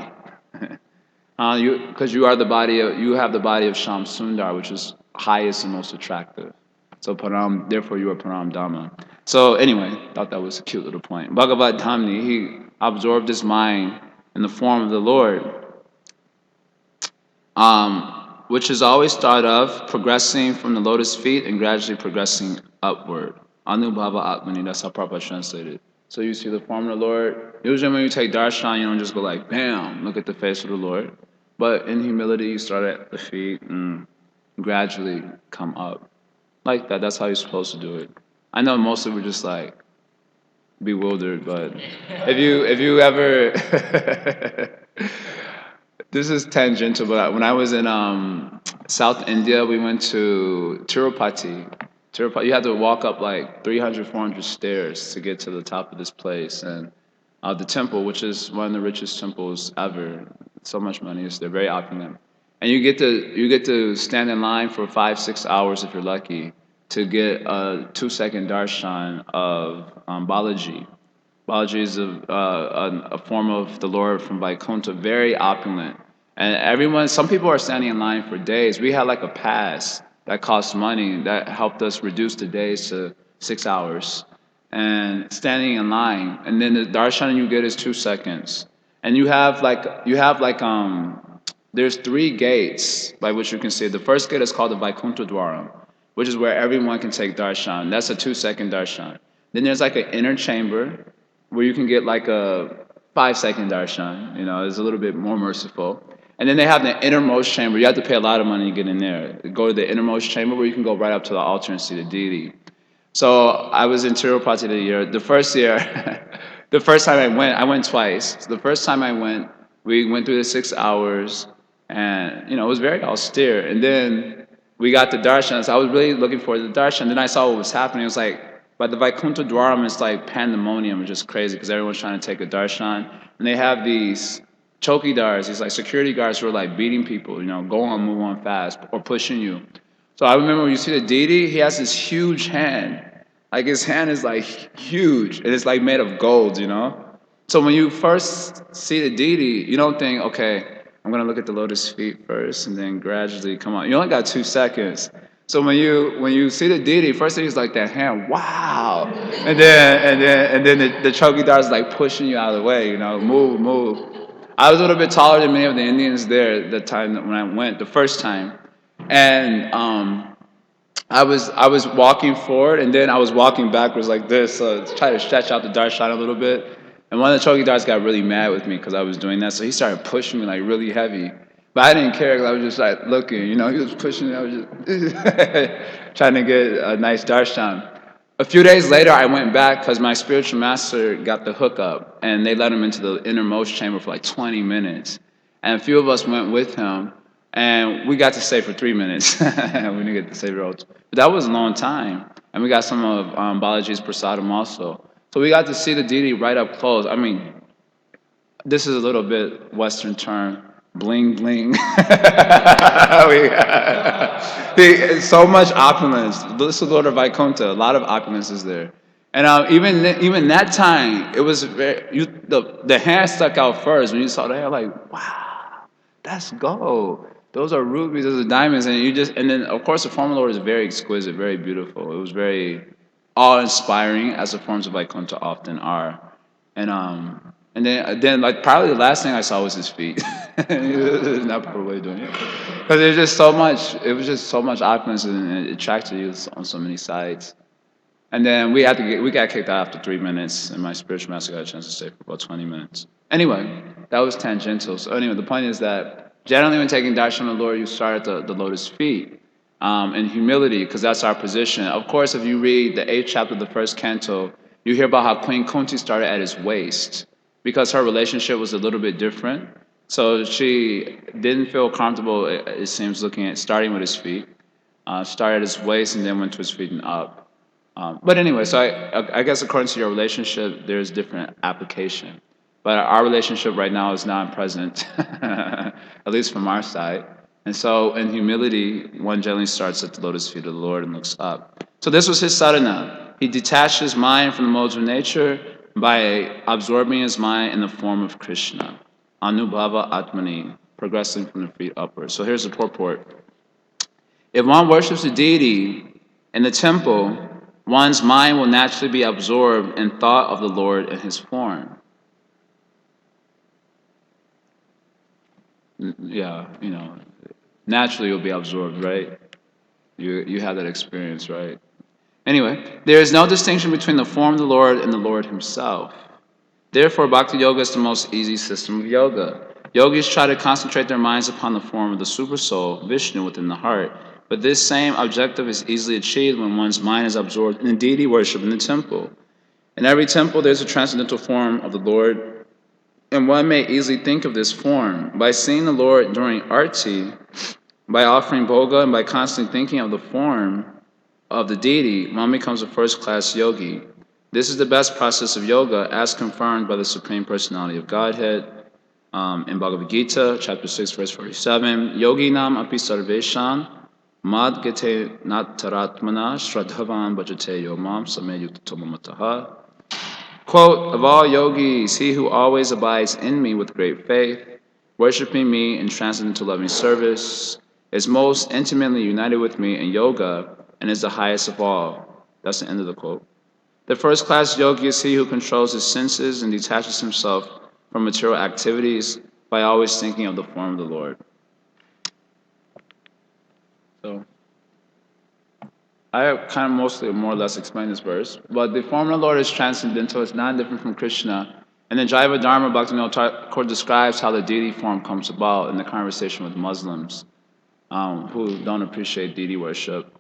Because you have the body of Sham Sundar, which is highest and most attractive. So therefore you are Param Dhamma. So anyway, thought that was a cute little point. Bhagavad Dhamni, he absorbed his mind in the form of the Lord. which is always thought of progressing from the lotus feet and gradually progressing upward. Anubhava Atmani, that's how Prabhupada translated. So you see the form of the Lord. Usually when you take darshan, you don't just go like, bam, look at the face of the Lord. But in humility, you start at the feet and gradually come up. Like that, that's how you're supposed to do it. I know mostly we're just like bewildered, but if you ever this is tangential, but when I was in South India, we went to Tirupati. Tirupati, you had to walk up like 300, 400 stairs to get to the top of this place, and the temple, which is one of the richest temples ever. So much money is there, very opulent, and you get to stand in line for 5, 6 hours if you're lucky to get a 2 second darshan of Balaji. Balaji is a form of the Lord from Vaikuntha, very opulent. And everyone, some people are standing in line for days. We had like a pass that cost money that helped us reduce the days to 6 hours. And standing in line, and then the darshan you get is 2 seconds. And there's 3 gates by which you can see. The first gate is called the Vaikuntha Dwaram, which is where everyone can take darshan. That's a 2 second darshan. Then there's like an inner chamber where you can get like a 5 second darshan. It's a little bit more merciful. And then they have the innermost chamber. You have to pay a lot of money to get in there. Go to the innermost chamber where you can go right up to the altar and see the deity. So I was in Tirupati the year. The first year, the first time I went twice. So the first time I went, we went through the 6 hours, and it was very austere. And then we got the darshan. So I was really looking forward to the darshan. Then I saw what was happening. It was like, by the Vaikuntha Dwaram, it's like pandemonium. It's just crazy because everyone's trying to take a darshan. And they have these chokidars, these like security guards who are like beating people, go on, move on fast, or pushing you. So I remember when you see the deity, he has this huge hand. Like his hand is like huge, and it's like made of gold. So when you first see the deity, you don't think, okay, I'm gonna look at the lotus feet first, and then gradually come on. You only got 2 seconds. So when you see the deity, first thing is like that hand, wow, and then the chokidar is like pushing you out of the way, move, move. I was a little bit taller than many of the Indians there the time when I went the first time, and I was walking forward, and then I was walking backwards like this, to try to stretch out the darshan a little bit. And one of the chokidars got really mad with me because I was doing that, so he started pushing me like really heavy. But I didn't care because I was just like looking, he was pushing me. I was just trying to get a nice darshan. A few days later, I went back because my spiritual master got the hookup, and they let him into the innermost chamber for like 20 minutes. And a few of us went with him, and we got to stay for 3 minutes. We didn't get to stay for all. But that was a long time. And we got some of Balaji's prasadam also. So we got to see the deity right up close. I mean, this is a little bit Western term, bling bling. So much opulence. This is Lord of Vaikuntha. A lot of opulence is there. And even that time, it was the hand stuck out first when you saw the hair. Like, wow, that's gold. Those are rubies. Those are diamonds. And then of course the form of the Lord is very exquisite, very beautiful. It was very awe-inspiring, as the forms of Vaikuntha often are. And then like probably the last thing I saw was his feet. Not the proper way of doing it, because there's just so much. It was just so much opulence, and it attracted you on so many sides. And then we got kicked out after 3 minutes, and my spiritual master got a chance to stay for about 20 minutes. Anyway, that was tangential. So anyway, the point is that generally when taking darshan of the Lord, you start at the lotus feet, in humility, because that's our position. Of course, if you read the 8th chapter of the 1st canto, you hear about how Queen Kunti started at his waist, because her relationship was a little bit different. So she didn't feel comfortable, it seems, looking at starting with his feet. Started at his waist and then went to his feet and up. But anyway, so I guess according to your relationship, there's different application. But our relationship right now is not present, at least from our side. And so in humility, one generally starts at the lotus feet of the Lord and looks up. So this was his sadhana. He detached his mind from the modes of nature by absorbing his mind in the form of Krishna. Anubhava Atmani, progressing from the feet upwards. So here's the purport. If one worships a deity in the temple, one's mind will naturally be absorbed in thought of the Lord and his form. Yeah, naturally you'll be absorbed, right? You have that experience, right? Anyway, there is no distinction between the form of the Lord and the Lord himself. Therefore, Bhakti Yoga is the most easy system of yoga. Yogis try to concentrate their minds upon the form of the Supersoul, Vishnu, within the heart. But this same objective is easily achieved when one's mind is absorbed in the deity worship in the temple. In every temple, there's a transcendental form of the Lord, and one may easily think of this form. By seeing the Lord during arti, by offering bhoga, and by constantly thinking of the form of the deity, one becomes a first-class yogi. This is the best process of yoga as confirmed by the Supreme Personality of Godhead in Bhagavad Gita, chapter 6, verse 47. Yoginam api sarvesham mad gete nataratmana shraddhavan bhajate yomam sameyuktatomamataha. Quote, of all yogis, he who always abides in me with great faith, worshiping me in transcendental loving service, is most intimately united with me in yoga and is the highest of all. That's the end of the quote. The first class yogi is he who controls his senses and detaches himself from material activities by always thinking of the form of the Lord. So, I have kind of mostly more or less explained this verse, but the form of the Lord is transcendental, it's not different from Krishna. And then Jaya Dharma Bhaktivinoda Thakur describes how the deity form comes about in the conversation with Muslims who don't appreciate deity worship.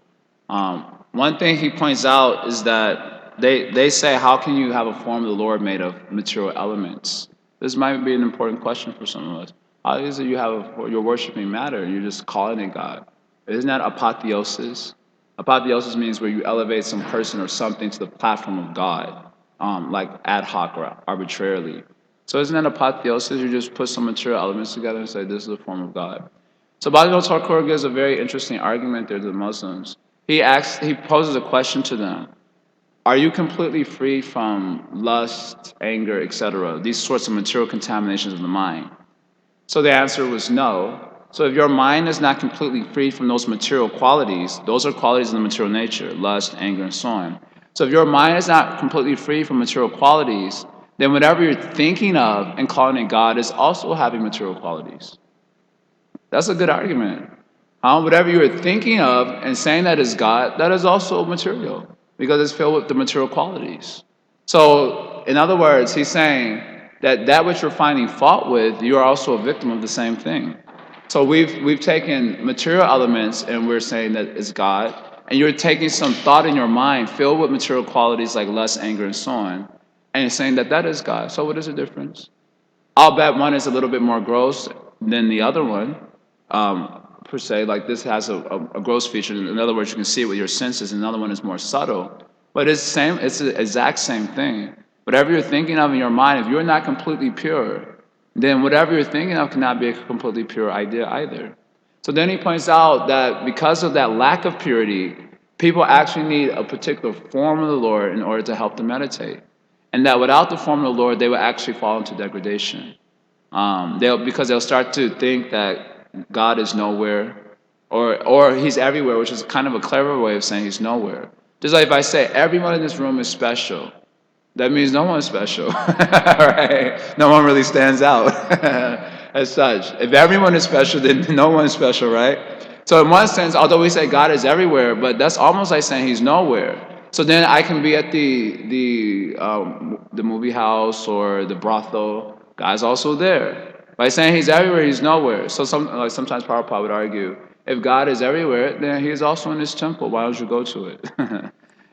One thing he points out is that they say, how can you have a form of the Lord made of material elements? This might be an important question for some of us. How is it you're worshiping matter and you're just calling it God? Isn't that apotheosis? Apotheosis means where you elevate some person or something to the platform of God, like ad hoc or arbitrarily. So isn't that apotheosis? You just put some material elements together and say, this is a form of God. So Bhagavatam Thakur gives a very interesting argument there to the Muslims. He poses a question to them. Are you completely free from lust, anger, etc., these sorts of material contaminations of the mind? So the answer was no. So if your mind is not completely free from those material qualities, those are qualities of the material nature, lust, anger, and so on. So if your mind is not completely free from material qualities, then whatever you're thinking of and calling it God is also having material qualities. That's a good argument. Whatever you're thinking of and saying that is God, that is also material because it's filled with the material qualities. So, in other words, he's saying that which you're finding fault with, you are also a victim of the same thing. So we've taken material elements and we're saying that it's God, and you're taking some thought in your mind filled with material qualities like lust, anger, and so on, and you're saying that is God. So what is the difference? I'll bet one is a little bit more gross than the other one, per se. Like this has a gross feature. In other words, you can see it with your senses. Another one is more subtle. But it's the same. It's the exact same thing. Whatever you're thinking of in your mind, if you're not completely pure, then whatever you're thinking of cannot be a completely pure idea either. So then he points out that because of that lack of purity, people actually need a particular form of the Lord in order to help them meditate. And that without the form of the Lord, they will actually fall into degradation. Because they'll start to think that God is nowhere, or He's everywhere, which is kind of a clever way of saying He's nowhere. Just like if I say everyone in this room is special, that means no one's special, right? No one really stands out as such. If everyone is special, then no one's special, right? So in one sense, although we say God is everywhere, but that's almost like saying He's nowhere. So then I can be at the movie house or the brothel. God's also there. By saying He's everywhere, He's nowhere. So sometimes Prabhupada would argue, if God is everywhere, then He is also in His temple. Why don't you go to it?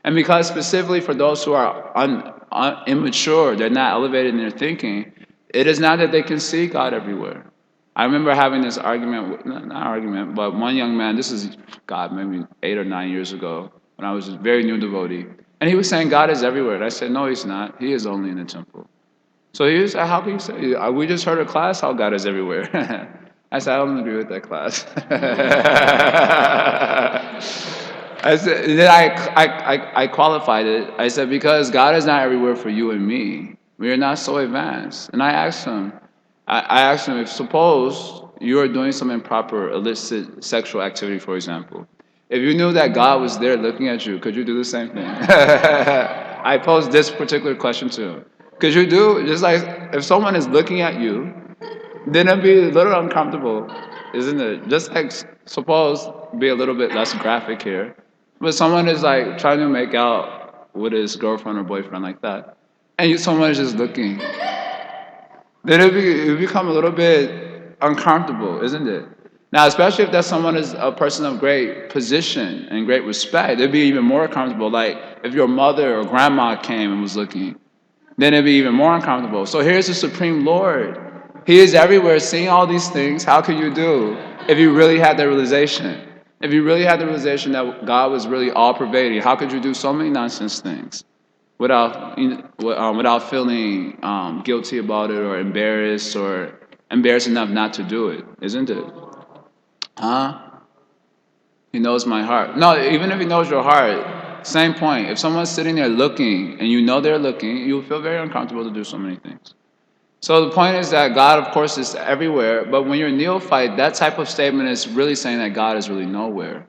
And because specifically for those who are immature, they're not elevated in their thinking, it is not that they can see God everywhere. I remember having this argument, not argument, but one young man, this is, God, maybe 8 or 9 years ago, when I was a very new devotee, and he was saying God is everywhere. And I said, no, He's not. He is only in the temple. So he was like, how can you say? We just heard a class how God is everywhere. I said, I don't agree with that class. I said, and then I qualified it. I said, because God is not everywhere for you and me. We are not so advanced. And I asked him, if suppose you are doing some improper, illicit sexual activity, for example. If you knew that God was there looking at you, could you do the same thing? I posed this particular question to him. Could you do, just like if someone is looking at you, then it'd be a little uncomfortable. isn't it? Just like suppose be a little bit less graphic here, but someone is like trying to make out with his girlfriend or boyfriend like that, and someone is just looking. Then it become a little bit uncomfortable, isn't it? Now, especially if that someone is a person of great position and great respect, it'd be even more uncomfortable. Like if your mother or grandma came and was looking, then it'd be even more uncomfortable. So here's the Supreme Lord. He is everywhere, seeing all these things. How could you do if you really had that realization? If you really had the realization that God was really all-pervading, how could you do so many nonsense things without feeling guilty about it or embarrassed enough not to do it? Isn't it? Huh? He knows my heart. No, even if he knows your heart, same point. If someone's sitting there looking and you know they're looking, you'll feel very uncomfortable to do so many things. So the point is that God, of course, is everywhere, but when you're a neophyte, that type of statement is really saying that God is really nowhere.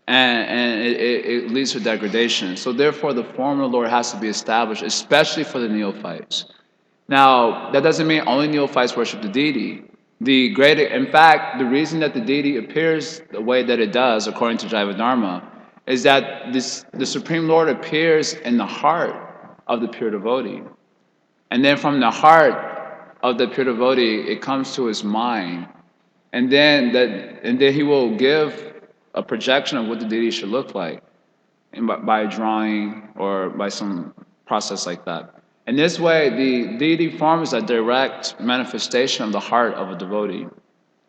And it leads to degradation. So therefore, the form of the Lord has to be established, especially for the neophytes. Now, that doesn't mean only neophytes worship the deity. In fact, the reason that the deity appears the way that it does, according to Jaiva Dharma, is that the Supreme Lord appears in the heart of the pure devotee. And then from the heart of the pure devotee, it comes to his mind. And then he will give a projection of what the deity should look like by drawing or by some process like that. In this way, the deity form is a direct manifestation of the heart of a devotee.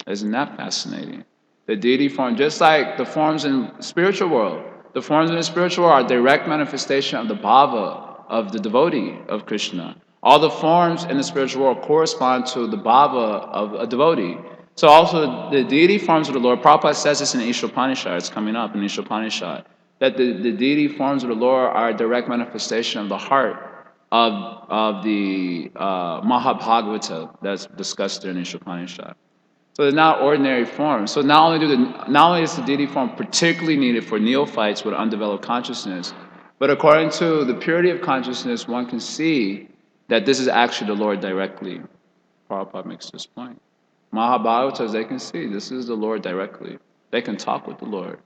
Isn't that fascinating? The deity form, just like the forms in the spiritual world, the forms in the spiritual world are a direct manifestation of the bhava of the devotee of Krishna. All the forms in the spiritual world correspond to the bhava of a devotee. So also the deity forms of the Lord, Prabhupada says this in Ishopanishad, it's coming up in Ishopanishad, that the deity forms of the Lord are a direct manifestation of the heart of the Mahabhagavata that's discussed there in Ishopanishad. So they're not ordinary forms. So not only is the deity form particularly needed for neophytes with undeveloped consciousness, but according to the purity of consciousness, one can see that this is actually the Lord directly. Prabhupada makes this point. Mahabhagatas, they can see this is the Lord directly. They can talk with the Lord.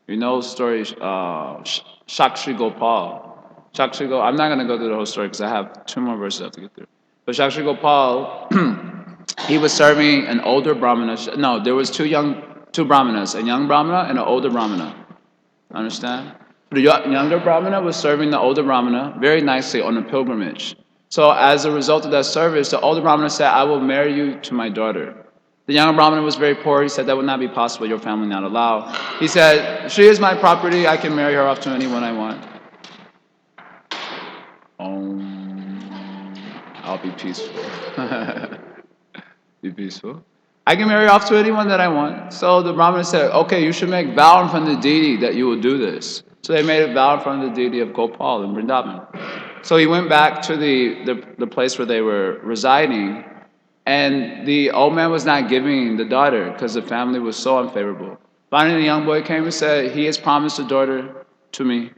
You know the story, Shakshi Gopal. I'm not going to go through the whole story because I have 2 more verses I have to get through. But Shakshi Gopal, he was serving an older Brahmana. No, there was two Brahmanas, a young Brahmana and an older Brahmana. Understand? The younger Brahmana was serving the older Brahmana very nicely on a pilgrimage. So as a result of that service, the older Brahmana said, I will marry you to my daughter. The younger Brahmana was very poor. He said, that would not be possible. Your family not allow. He said, she is my property. I can marry her off to anyone I want. I'll be peaceful. Be peaceful. I can marry off to anyone that I want. So the Brahmana said, okay, you should make vow in front of the deity that you will do this. So they made a vow in front of the deity of Gopal in Vrindavan. So he went back to the place where they were residing, and the old man was not giving the daughter because the family was so unfavorable. Finally, the young boy came and said, he has promised the daughter to me.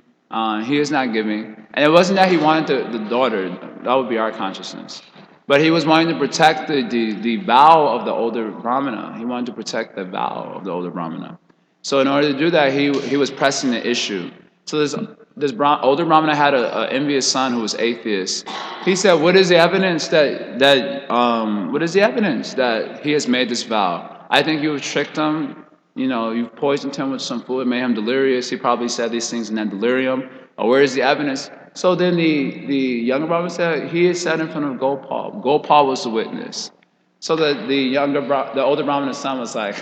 He is not giving. And it wasn't that he wanted the daughter. That would be our consciousness. But he was wanting to protect the vow of the older Brahmana. He wanted to protect the vow of the older Brahmana. So in order to do that, he was pressing the issue. So this older Brahmana had an envious son who was atheist. He said, "What is the evidence what is the evidence that he has made this vow? I think you've tricked him. You know, you've poisoned him with some fluid, made him delirious. He probably said these things in that delirium. Or where is the evidence?" So then the younger Brahmana said, he is said in front of Gopal. Gopal was the witness. So the older Brahmana's son was like,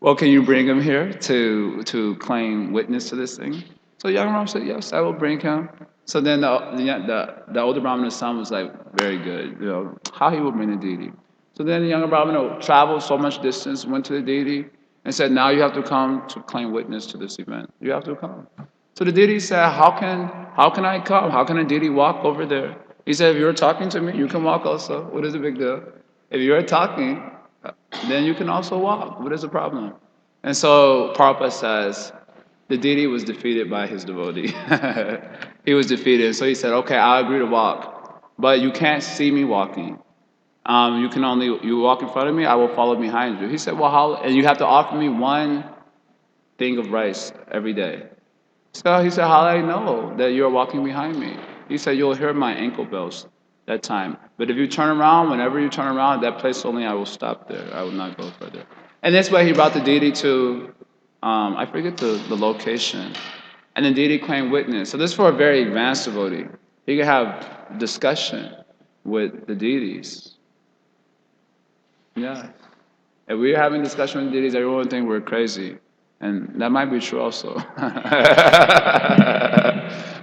well, can you bring him here to claim witness to this thing? So the younger Brahmana said, yes, I will bring him. So then the older Brahmana's son was like, very good, you know, how he will bring the deity. So then the younger Brahmana traveled so much distance, went to the deity, and said, now you have to come to claim witness to this event. You have to come. So the deity said, how can I come? How can a deity walk over there? He said, if you're talking to me, you can walk also. What is the big deal? If you're talking, then you can also walk. What is the problem? And so Prabhupada says, the deity was defeated by his devotee. He was defeated. So he said, okay, I agree to walk, but you can't see me walking. you walk in front of me, I will follow behind you. He said, well, how? And you have to offer me one thing of rice every day. So he said, how do I know that you're walking behind me? He said, you'll hear my ankle bells that time. But if you turn around, whenever you turn around, that place only I will stop there. I will not go further. And this way he brought the deity to, I forget the location. And the deity claimed witness. So this is for a very advanced devotee. He could have discussion with the deities. Yeah. If we're having discussion with deities, everyone would think we're crazy. And that might be true also.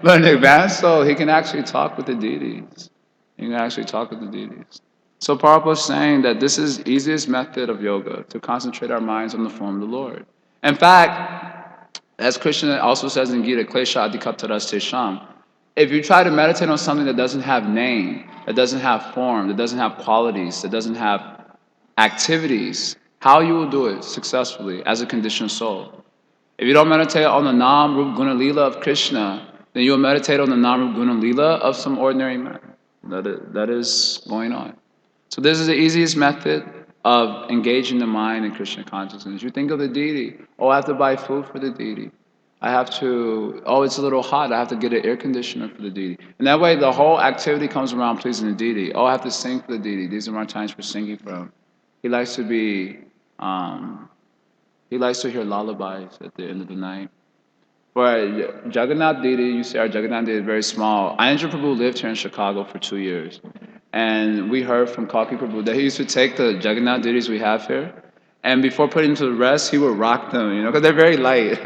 But in advanced soul, he can actually talk with the deities. He can actually talk with the deities. So Prabhupada is saying that this is the easiest method of yoga, to concentrate our minds on the form of the Lord. In fact, as Krishna also says in Gita, Klesha Adhikataras Tesham, if you try to meditate on something that doesn't have name, that doesn't have form, that doesn't have qualities, that doesn't have activities, how you will do it successfully as a conditioned soul. If you don't meditate on the Nam Rup Guna Lila of Krishna, then you'll meditate on the Nam Rup Guna Lila of some ordinary man. That is going on. So this is the easiest method of engaging the mind in Krishna consciousness. You think of the deity. Oh, I have to buy food for the deity. I have to, oh, it's a little hot. I have to get an air conditioner for the deity. And that way the whole activity comes around pleasing the deity. Oh, I have to sing for the deity. These are my times for singing for him. He likes to be, he likes to hear lullabies at the end of the night. For Jagannath deity, you see our Jagannath deity is very small. Ayendra Prabhu lived here in Chicago for 2 years. And we heard from Kalki Prabhu that he used to take the Jagannath deities we have here, and before putting them to rest, he would rock them, because they're very light.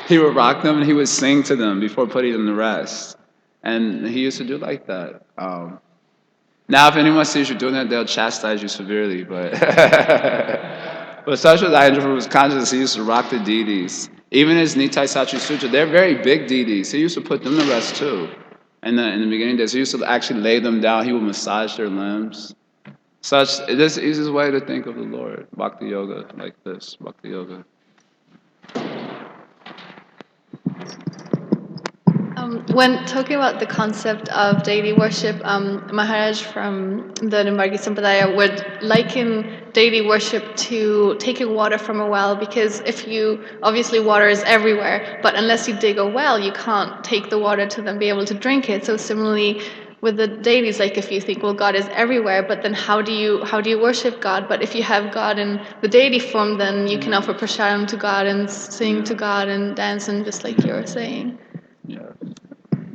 He would rock them and he would sing to them before putting them to rest. And he used to do like that. Now, if anyone sees you doing that, they'll chastise you severely. But but such was Ayendra Prabhu's consciousness, he used to rock the deities. Even his Nitai Satri Sutra, they're very big deities. He used to put them to rest too. And in the beginning days, he used to actually lay them down. He would massage their limbs. This is the easiest way to think of the Lord. Bhakti yoga, like this. Bhakti yoga. When talking about the concept of deity worship, Maharaj from the Nimbargi Sampradaya would liken deity worship to taking water from a well, because obviously water is everywhere, but unless you dig a well, you can't take the water to then be able to drink it. So similarly, with the deities, like if you think, well, God is everywhere, but then how do you worship God? But if you have God in the deity form, then you can offer prasadam to God and sing to God and dance, and just like you were saying. Yeah.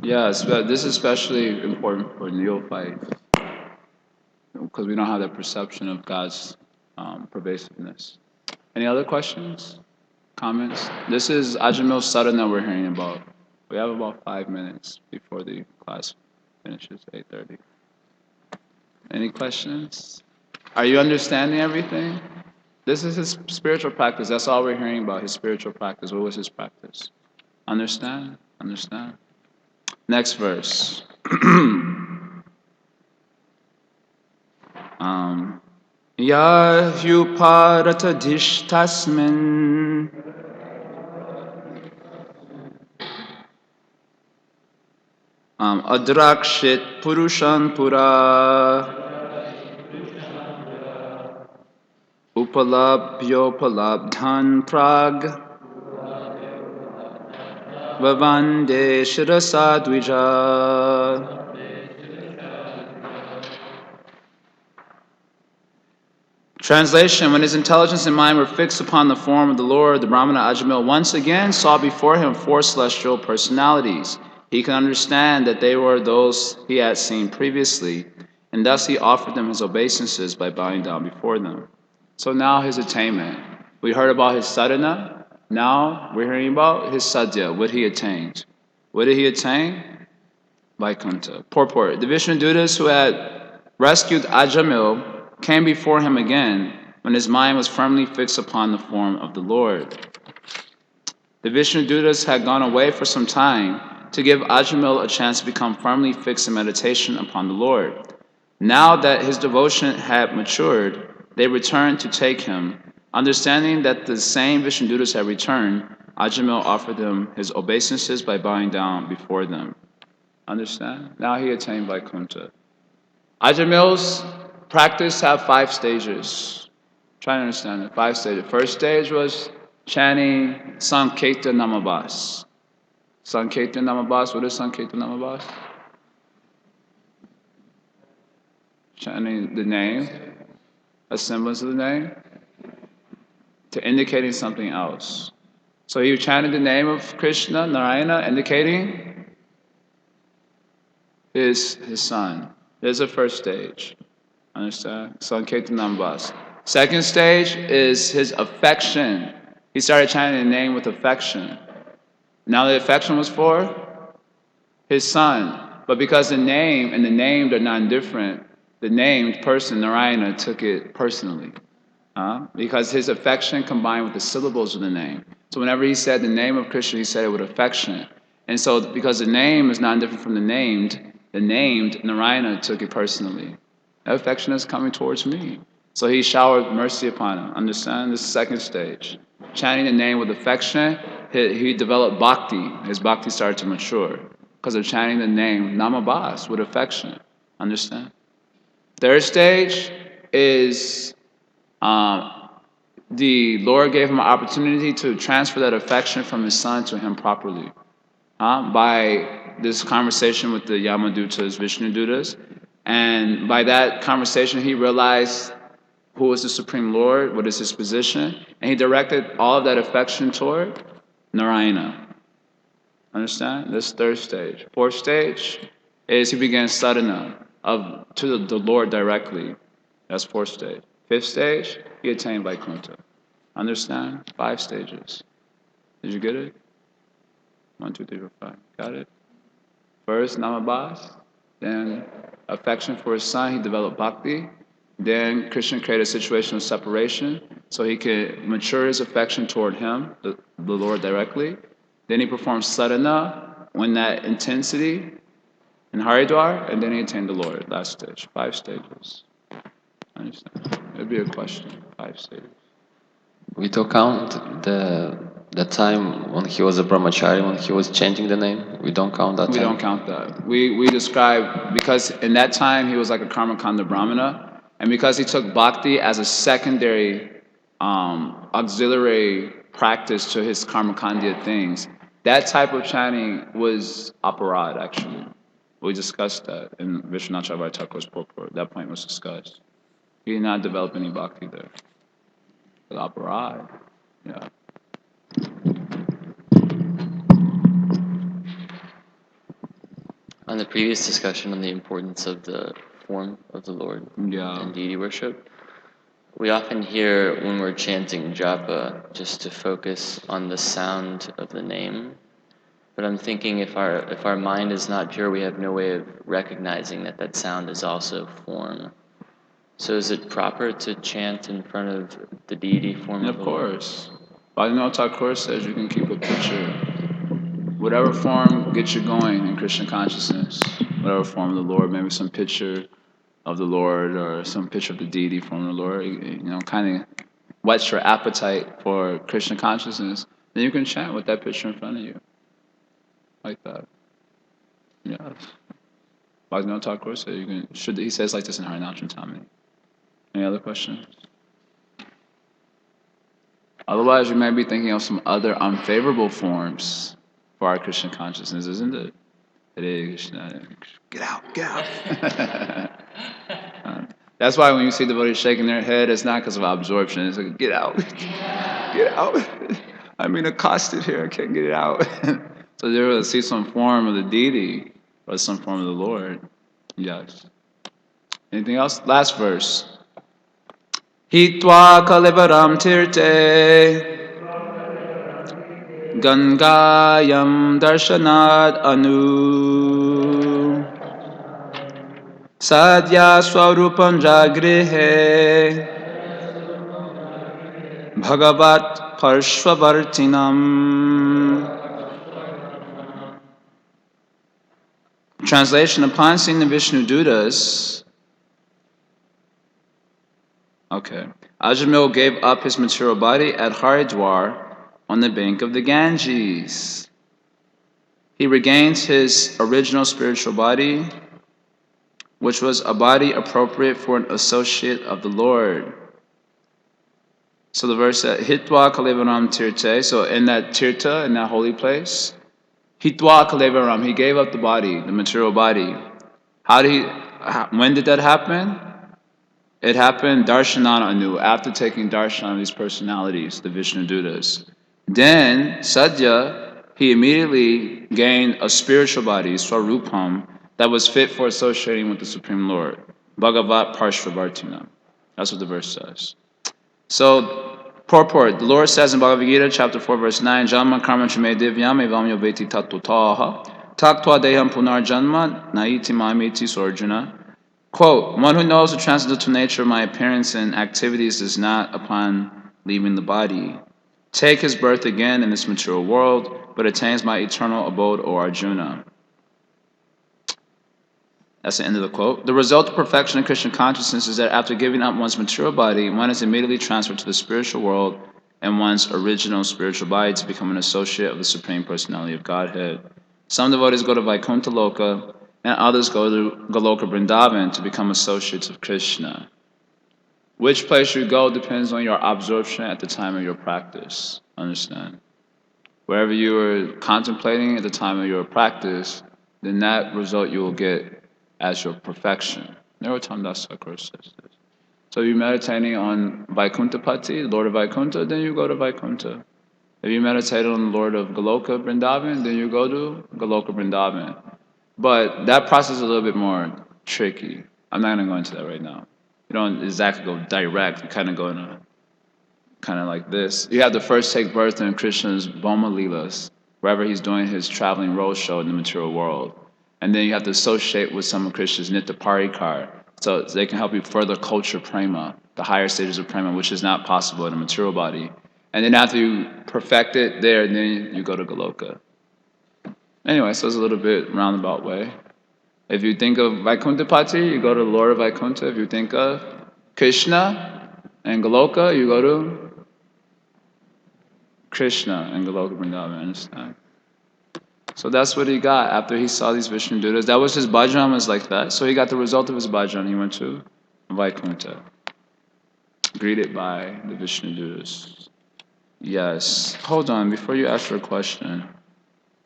Yes, but this is especially important for neophytes, because we don't have that perception of God's pervasiveness. Any other questions? Comments? This is Ajamil Sadhana we're hearing about. We have about 5 minutes before the class finishes, 8:30. Any questions? Are you understanding everything? This is his spiritual practice. That's all we're hearing about, his spiritual practice. What was his practice? Understand? Understand? Next verse. Ya hyuparatadishtasmin adrakshit purushan pura upalabhyopalabdhan prag vavande shirasadvija. Translation: When his intelligence and mind were fixed upon the form of the Lord, the Brahmana Ajamil once again saw before him 4 celestial personalities. He could understand that they were those he had seen previously, and thus he offered them his obeisances by bowing down before them. So now his attainment. We heard about his sadhana. Now we're hearing about his sadhya, what he attained. What did he attain? Vaikuntha. Purport: the Vishnudutas who had rescued Ajamil came before him again when his mind was firmly fixed upon the form of the Lord. The Vishnudutas had gone away for some time to give Ajamil a chance to become firmly fixed in meditation upon the Lord. Now that his devotion had matured, they returned to take him. Understanding that the same Vishnudutas had returned, Ajamil offered them his obeisances by bowing down before them. Understand? Now he attained Vaikuntha. Ajamil's practice have 5 stages. Try to understand it. 5 stages. First stage was chanting Sanketa Namabas. Sanketa Namabas. What is Sanketa Namabas? Chanting the name, a semblance of the name, to indicating something else. So he chanted the name of Krishna, Narayana, indicating his son. There's the first stage. Understand? Sanketa Namabas. Second stage is his affection. He started chanting the name with affection. Now the affection was for his son. But because the name and the named are non-different, the named person, Narayana, took it personally. Because his affection combined with the syllables of the name. So whenever he said the name of Krishna, he said it with affection. And so because the name is non-different from the named Narayana took it personally. That affection is coming towards me. So he showered mercy upon him. Understand? This is the second stage. Chanting the name with affection, he developed bhakti. His bhakti started to mature because of chanting the name Namabas with affection. Understand? Third stage is the Lord gave him an opportunity to transfer that affection from his son to him properly. By this conversation with the Yamadutas, Vishnudutas. And by that conversation, he realized who is the Supreme Lord, what is his position, and he directed all of that affection toward Narayana. Understand? This third stage. Fourth stage is he began sadhana to the Lord directly. That's fourth stage. Fifth stage, he attained Vaikuntha. Understand? 5 stages. Did you get it? 1, 2, 3, 4, 5. Got it? First, Namabas. Then, affection for his son, he developed bhakti. Then, Krishna created a situation of separation so he could mature his affection toward him, the Lord directly. Then he performed sadhana, when that intensity in Haridwar, and then he attained the Lord, last stage. 5 stages. Understand? It would be a question. 5 stages. We don't count the time when he was a brahmachari, when he was chanting the name. We don't count that time. We don't count that. We describe, because in that time he was like a Karmakanda Brahmana, and because he took bhakti as a secondary auxiliary practice to his Karmakandiya things, that type of chanting was aparad actually. We discussed that in Vishwanath Chakravarti Thakur's purport. That point was discussed. He did not develop any bhakti there. But aparad, yeah. On the previous discussion on the importance of the form of the Lord and deity worship, we often hear when we're chanting japa just to focus on the sound of the name. But I'm thinking if our mind is not pure, we have no way of recognizing that sound is also form. So is it proper to chant in front of the deity form of the Lord? Of course. Bhagavatam Thakur says you can keep a picture. Whatever form gets you going in Krishna consciousness, whatever form of the Lord, maybe some picture of the Lord or some picture of the deity form of the Lord, kind of whets your appetite for Krishna consciousness, then you can chant with that picture in front of you. Like that. Yes. Bhagavatam Thakur says he says like this in Harinam Chintamani. Any other questions? Otherwise, you might be thinking of some other unfavorable forms for our Krishna consciousness, isn't it? Hare Krishna. Get out, get out. That's why when you see devotees shaking their head, it's not because of absorption. It's like, get out. Get out. I'm being accosted here. I can't get it out. So they're able to see some form of the deity or some form of the Lord. Yes. Anything else? Last verse. Hitva kalevaram tirte Gangayam darshanad anu Sadhya swarupam jagrihe Bhagavat parshvavartinam. Translation: upon seeing the Vishnu Dutas, Ajamil gave up his material body at Haridwar on the bank of the Ganges. He regains his original spiritual body which was a body appropriate for an associate of the Lord. So the verse said, Hitwa Kalevaram Tirte, so in that Tirta, in that holy place, Hitwa Kalevaram, he gave up the body, the material body. When did that happen? It happened Darshanana Anu, after taking darshan of these personalities, the Vishnudutas. Then, Sadhya, he immediately gained a spiritual body, Swarupam, that was fit for associating with the Supreme Lord. Bhagavat Parshvavartina. That's what the verse says. So, purport. The Lord says in Bhagavad Gita, chapter 4, verse 9, Janma karma chame divyam evam yoveti tattutaha taktva deham punar janma naiti mamiti sorjuna. Quote, one who knows the transcendental nature of my appearance and activities does not, upon leaving the body, take his birth again in this material world, but attains my eternal abode, O Arjuna. That's the end of the quote. The result of perfection in Krishna consciousness is that after giving up one's material body, one is immediately transferred to the spiritual world and one's original spiritual body to become an associate of the Supreme Personality of Godhead. Some devotees go to Vaikuntha Loka, and others go to Goloka Vrindavan to become associates of Krishna. Which place you go depends on your absorption at the time of your practice. Understand? Wherever you are contemplating at the time of your practice, then that result you will get as your perfection. Narottam Das Thakur says this. So if you're meditating on Vaikuntapati, the Lord of Vaikuntha, then you go to Vaikuntha. If you meditate on the Lord of Goloka Vrindavan, then you go to Goloka Vrindavan. But that process is a little bit more tricky. I'm not going to go into that right now. You don't exactly go direct. You kind of go in a, kind of like this. You have to first take birth in Krishna's Bhoma Leelas, wherever he's doing his traveling road show in the material world. And then you have to associate with some of Krishna's Nitya Parikar, so they can help you further culture prema, the higher stages of prema, which is not possible in a material body. And then after you perfect it there, then you go to Goloka. Anyway, so it's a little bit roundabout way. If you think of Vaikuntapati, you go to the Lord of Vaikuntha. If you think of Krishna and Goloka, you go to Krishna and Goloka Vrindavan, understand? So that's what he got after he saw these Vishnu Dutas. That was his bhajan, was like that. So he got the result of his bhajan. He went to Vaikuntha, greeted by the Vishnu Dutas. Yes. Hold on, before you ask your question,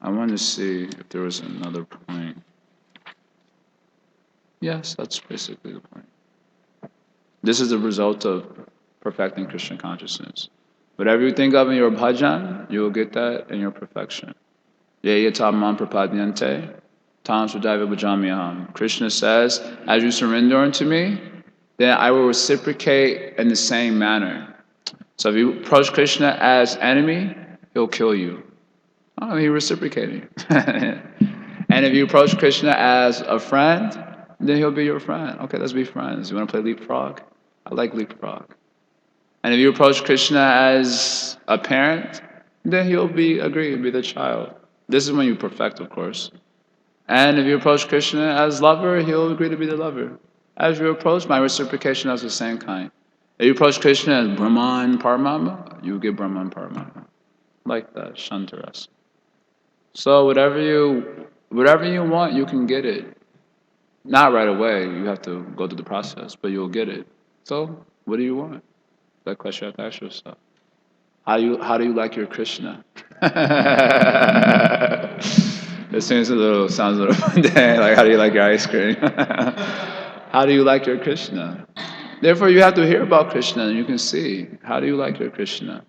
I wanted to see if there was another point. Yes, that's basically the point. This is the result of perfecting Krishna consciousness. Whatever you think of in your bhajan, you will get that in your perfection. Yaya tamam prapadyante, tam sudaiva bhajamyaham. Krishna says, as you surrender unto me, then I will reciprocate in the same manner. So if you approach Krishna as enemy, he'll kill you. Oh, he's reciprocating. And if you approach Krishna as a friend, then he'll be your friend. Okay, let's be friends. You want to play leapfrog? I like leapfrog. And if you approach Krishna as a parent, then he'll be the child. This is when you perfect, of course. And if you approach Krishna as lover, he'll agree to be the lover. As you approach, my reciprocation is the same kind. If you approach Krishna as Brahman Paramama, you get Brahman Paramama. Like that, Shantarasa. So whatever you want, you can get it. Not right away, you have to go through the process, but you'll get it. So, what do you want? That question you have to ask yourself. How do you like your Krishna? It sounds a little mundane, like how do you like your ice cream? How do you like your Krishna? Therefore, you have to hear about Krishna and you can see, how do you like your Krishna?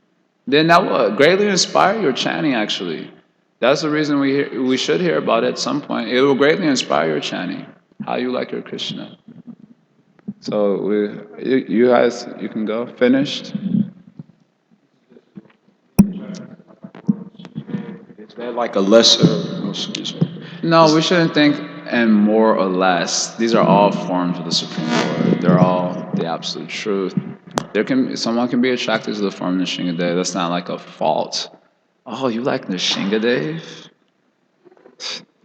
Then that will greatly inspire your chanting, actually. That's the reason we should hear about it at some point. It will greatly inspire your chanting. How you like your Krishna. So you guys, you can go. Finished? Is that like a lesser? Oh, excuse me. No, we shouldn't think in more or less. These are all forms of the Supreme Lord. They're all the absolute truth. Someone can be attracted to the form of Nishingadev. That's not like a fault. Oh, you like Nishingadev?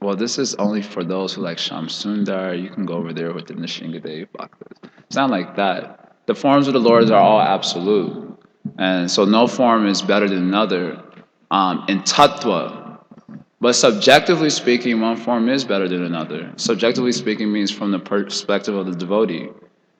Well, this is only for those who like Sham Sundar. You can go over there with the Nishingadev bhaktas. It's not like that. The forms of the Lords are all absolute. And so no form is better than another in tattva. But subjectively speaking, one form is better than another. Subjectively speaking means from the perspective of the devotee.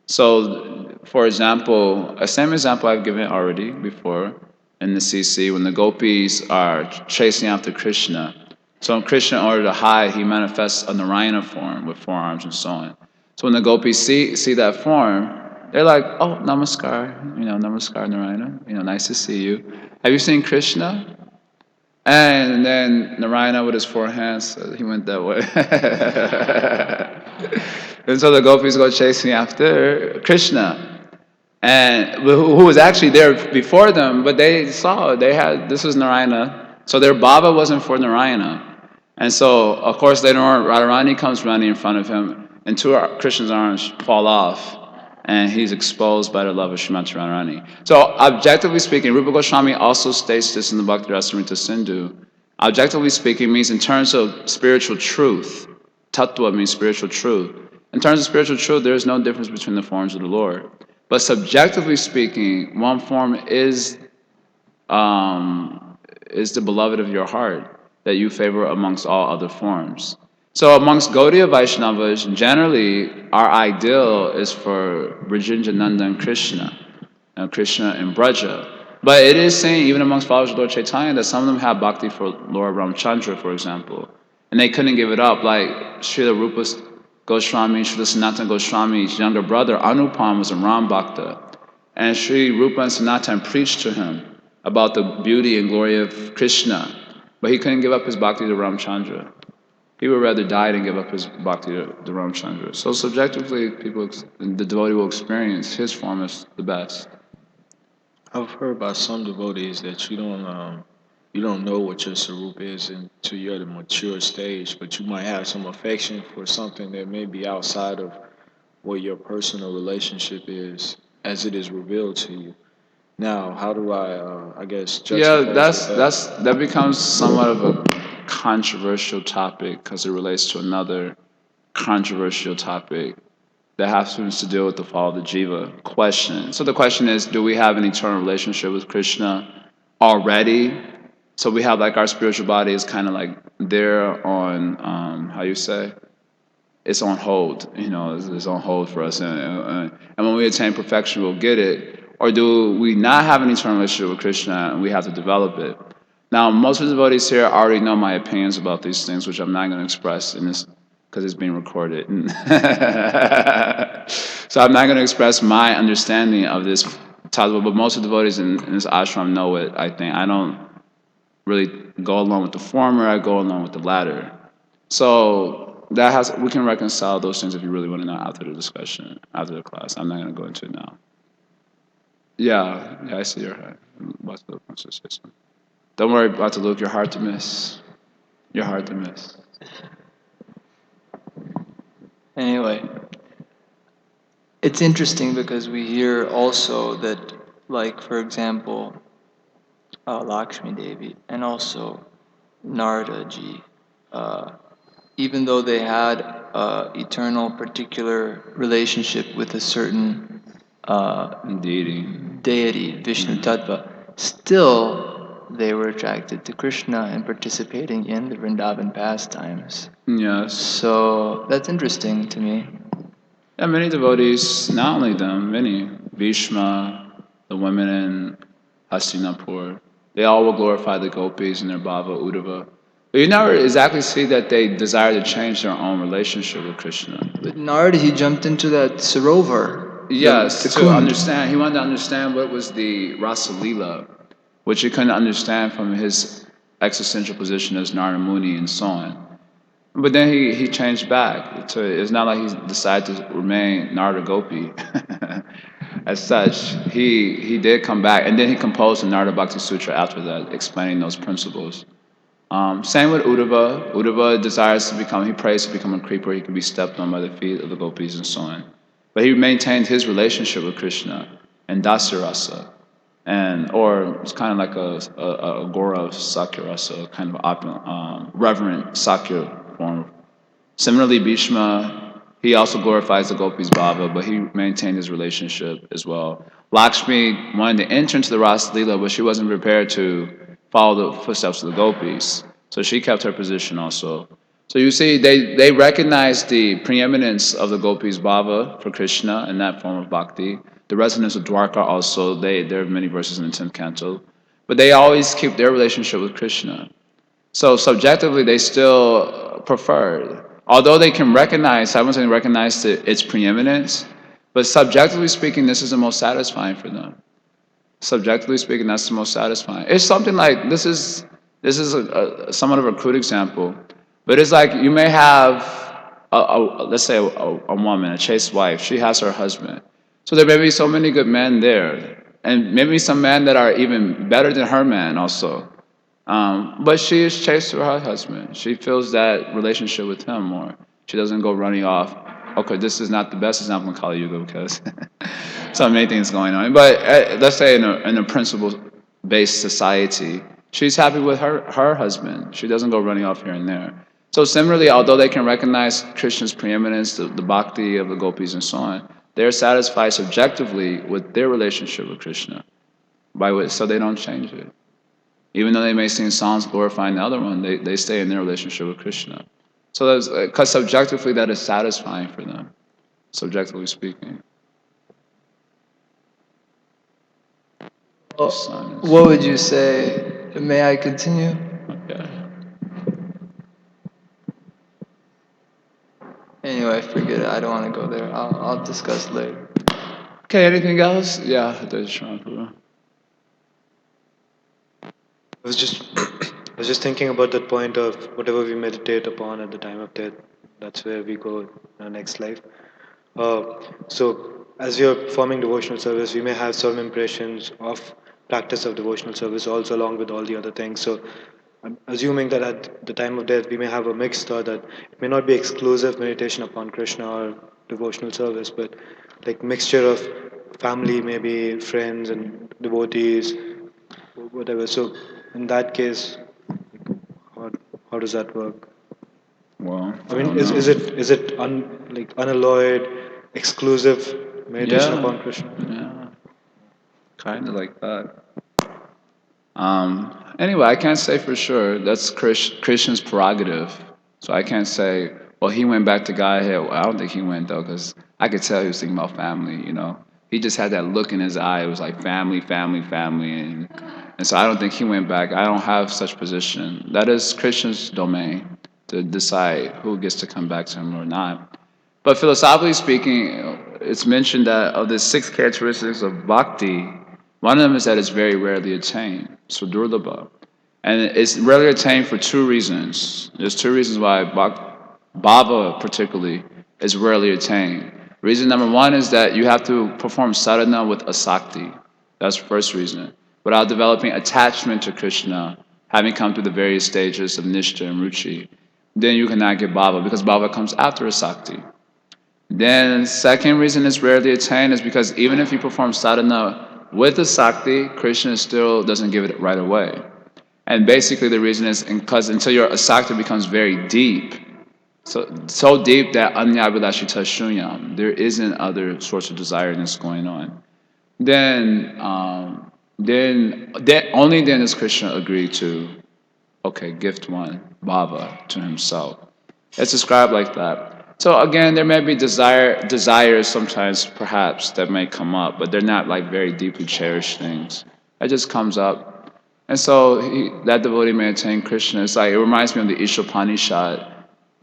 So, for example, a same example I've given already before in the CC, when the gopis are chasing after Krishna. So, when Krishna, in order to hide, he manifests a Narayana form with 4 arms and so on. So, when the gopis see that form, they're like, "Oh, namaskar, namaskar Narayana, nice to see you. Have you seen Krishna?" And then Narayana with his 4 hands, he went that way. And so the gopis go chasing after Krishna, and who was actually there before them, but they saw this was Narayana, so their bhava wasn't for Narayana. And so, of course, later on, Radharani comes running in front of him, and two of Krishna's arms fall off, and he's exposed by the love of Srimati Radharani. So, objectively speaking, Rupa Goswami also states this in the Bhakti Rasamrita Sindhu. Objectively speaking means in terms of spiritual truth. Tattva means spiritual truth. In terms of spiritual truth, there is no difference between the forms of the Lord. But subjectively speaking, one form is the beloved of your heart that you favor amongst all other forms. So amongst Gaudiya Vaishnavas, generally our ideal is for Brajinjananda and Krishna, Krishna and Braja. But it is saying, even amongst followers of Lord Chaitanya, that some of them have bhakti for Lord Ramchandra, for example, and they couldn't give it up. Like Srila Rupa Goswami, Srila Sanatana Goswami's younger brother, Anupam, was a Ram Bhakta, and Sri Rupa and Sanatana preached to him about the beauty and glory of Krishna, but he couldn't give up his bhakti to Ramchandra. He would rather die than give up his bhakti to Ramchandra. So subjectively, the devotee will experience his form as the best. I've heard by some devotees that you don't know what your sarup is until you're at a mature stage, but you might have some affection for something that may be outside of what your personal relationship is as it is revealed to you. Now, how do I guess, Yeah, juxtapose that becomes somewhat of a controversial topic because it relates to another controversial topic that has to deal with the fall of the jiva question. So the question is, do we have an eternal relationship with Krishna already? So we have like our spiritual body is kind of like there on how you say, it's on hold. It's on hold for us, and when we attain perfection, we'll get it. Or do we not have an eternal relationship with Krishna and we have to develop it? Now, most of the devotees here already know my opinions about these things, which I'm not going to express in this because it's being recorded. So I'm not going to express my understanding of this topic, but most of the devotees in this ashram know it, I think. I don't really go along with the former, I go along with the latter. So we can reconcile those things if you really want to know after the discussion, after the class. I'm not going to go into it now. Yeah, I see your hand. Bhakti wants to say something. Don't worry about the look, you're hard to miss. You're hard to miss. Anyway, it's interesting because we hear also that, like, for example, Lakshmi Devi and also Narada ji, even though they had eternal particular relationship with a certain deity, Vishnu Tattva, still they were attracted to Krishna and participating in the Vrindavan pastimes. Yes. So that's interesting to me. Yeah, many devotees, not only them, many, Bhishma, the women in Hastinapur, they all will glorify the gopis in their bhava, udava. But you never exactly see that they desire to change their own relationship with Krishna. But Narada, he jumped into that Sarovar. Yes, the to Kund. understand. He wanted to understand what was the Rasa Leela, which he couldn't understand from his existential position as Narada Muni and so on. But then he changed back. It's not like he decided to remain Narada Gopi. As such, he did come back, and then he composed the Narada Bhakti Sutra after that, explaining those principles. Same with Uddhava. Uddhava desires to become, he prays to become a creeper, he can be stepped on by the feet of the gopis and so on. But he maintained his relationship with Krishna and Dasarasa. Or it's kind of like a Gaurav Sakyarasa, kind of reverent Sakya form. Similarly, Bhishma, he also glorifies the gopis bhava, but he maintained his relationship as well. Lakshmi wanted to enter into the Rasa Leela, but she wasn't prepared to follow the footsteps of the gopis. So she kept her position also. So you see, they recognize the preeminence of the gopis bhava for Krishna in that form of bhakti. The residents of Dwarka also, there are many verses in the 10th canto. But they always keep their relationship with Krishna. So subjectively, they still prefer, although they can recognize, simultaneously recognize its preeminence, but subjectively speaking, this is the most satisfying for them. Subjectively speaking, that's the most satisfying. It's something like this is somewhat of a crude example, but it's like you may have let's say a woman, a chaste wife. She has her husband, so there may be so many good men there, and maybe some men that are even better than her man also. But she is chaste to her husband. She feels that relationship with him more. She doesn't go running off. Okay, this is not the best example in Kali Yuga because so many things going on. But let's say in a principle-based society, she's happy with her husband. She doesn't go running off here and there. So similarly, although they can recognize Krishna's preeminence, the bhakti of the gopis and so on, they're satisfied subjectively with their relationship with Krishna. So they don't change it. Even though they may sing songs glorifying the other one, they stay in their relationship with Krishna. So that's because subjectively that is satisfying for them, subjectively speaking. What would you say? May I continue? Okay. Anyway, forget it. I don't want to go there. I'll discuss later. Okay, anything else? Yeah, there's Prabhu. I was just I was just thinking about that point of whatever we meditate upon at the time of death, that's where we go in our next life. So as we are performing devotional service, we may have some impressions of practice of devotional service also along with all the other things. So I'm assuming that at the time of death we may have a mixed thought that it may not be exclusive meditation upon Krishna or devotional service, but like mixture of family, maybe friends and devotees, whatever. So in that case, how, how does that work? Well, I I mean, don't is it like unalloyed, exclusive meditation Yeah, upon Krishna? yeah, kind of like that. Anyway, I can't say for sure. That's Christian's prerogative. So I can't say, well, he went back to Godhead. Well, I don't think he went, though, because I could tell he was thinking about family. He just had that look in his eye. It was like family, family, family. And so I don't think he went back. I don't have such position. That is Christian's domain to decide who gets to come back to him or not. But philosophically speaking, it's mentioned that of the 6 characteristics of bhakti, one of them is that it's very rarely attained, sudurlabha. And it's rarely attained for 2 reasons. There's 2 reasons why bhava particularly is rarely attained. Reason number one is that you have to perform sadhana with asakti. That's the first reason. Without developing attachment to Krishna, having come through the various stages of nishta and ruchi, then you cannot get bhava because bhava comes after asakti. Then second reason it's rarely attained is because even if you perform sadhana with the sakti, Krishna still doesn't give it right away. And basically the reason is because until your asakti becomes very deep, so deep that anyabhilashita shunyam, there isn't other sorts of desiredness going on. Then only then does Krishna agree to, okay, gift one, bhava, to himself. It's described like that. So again, there may be desires sometimes, perhaps, that may come up, but they're not like very deeply cherished things. It just comes up, and so that devotee may attain Krishna. It's like it reminds me of the Ishopanishad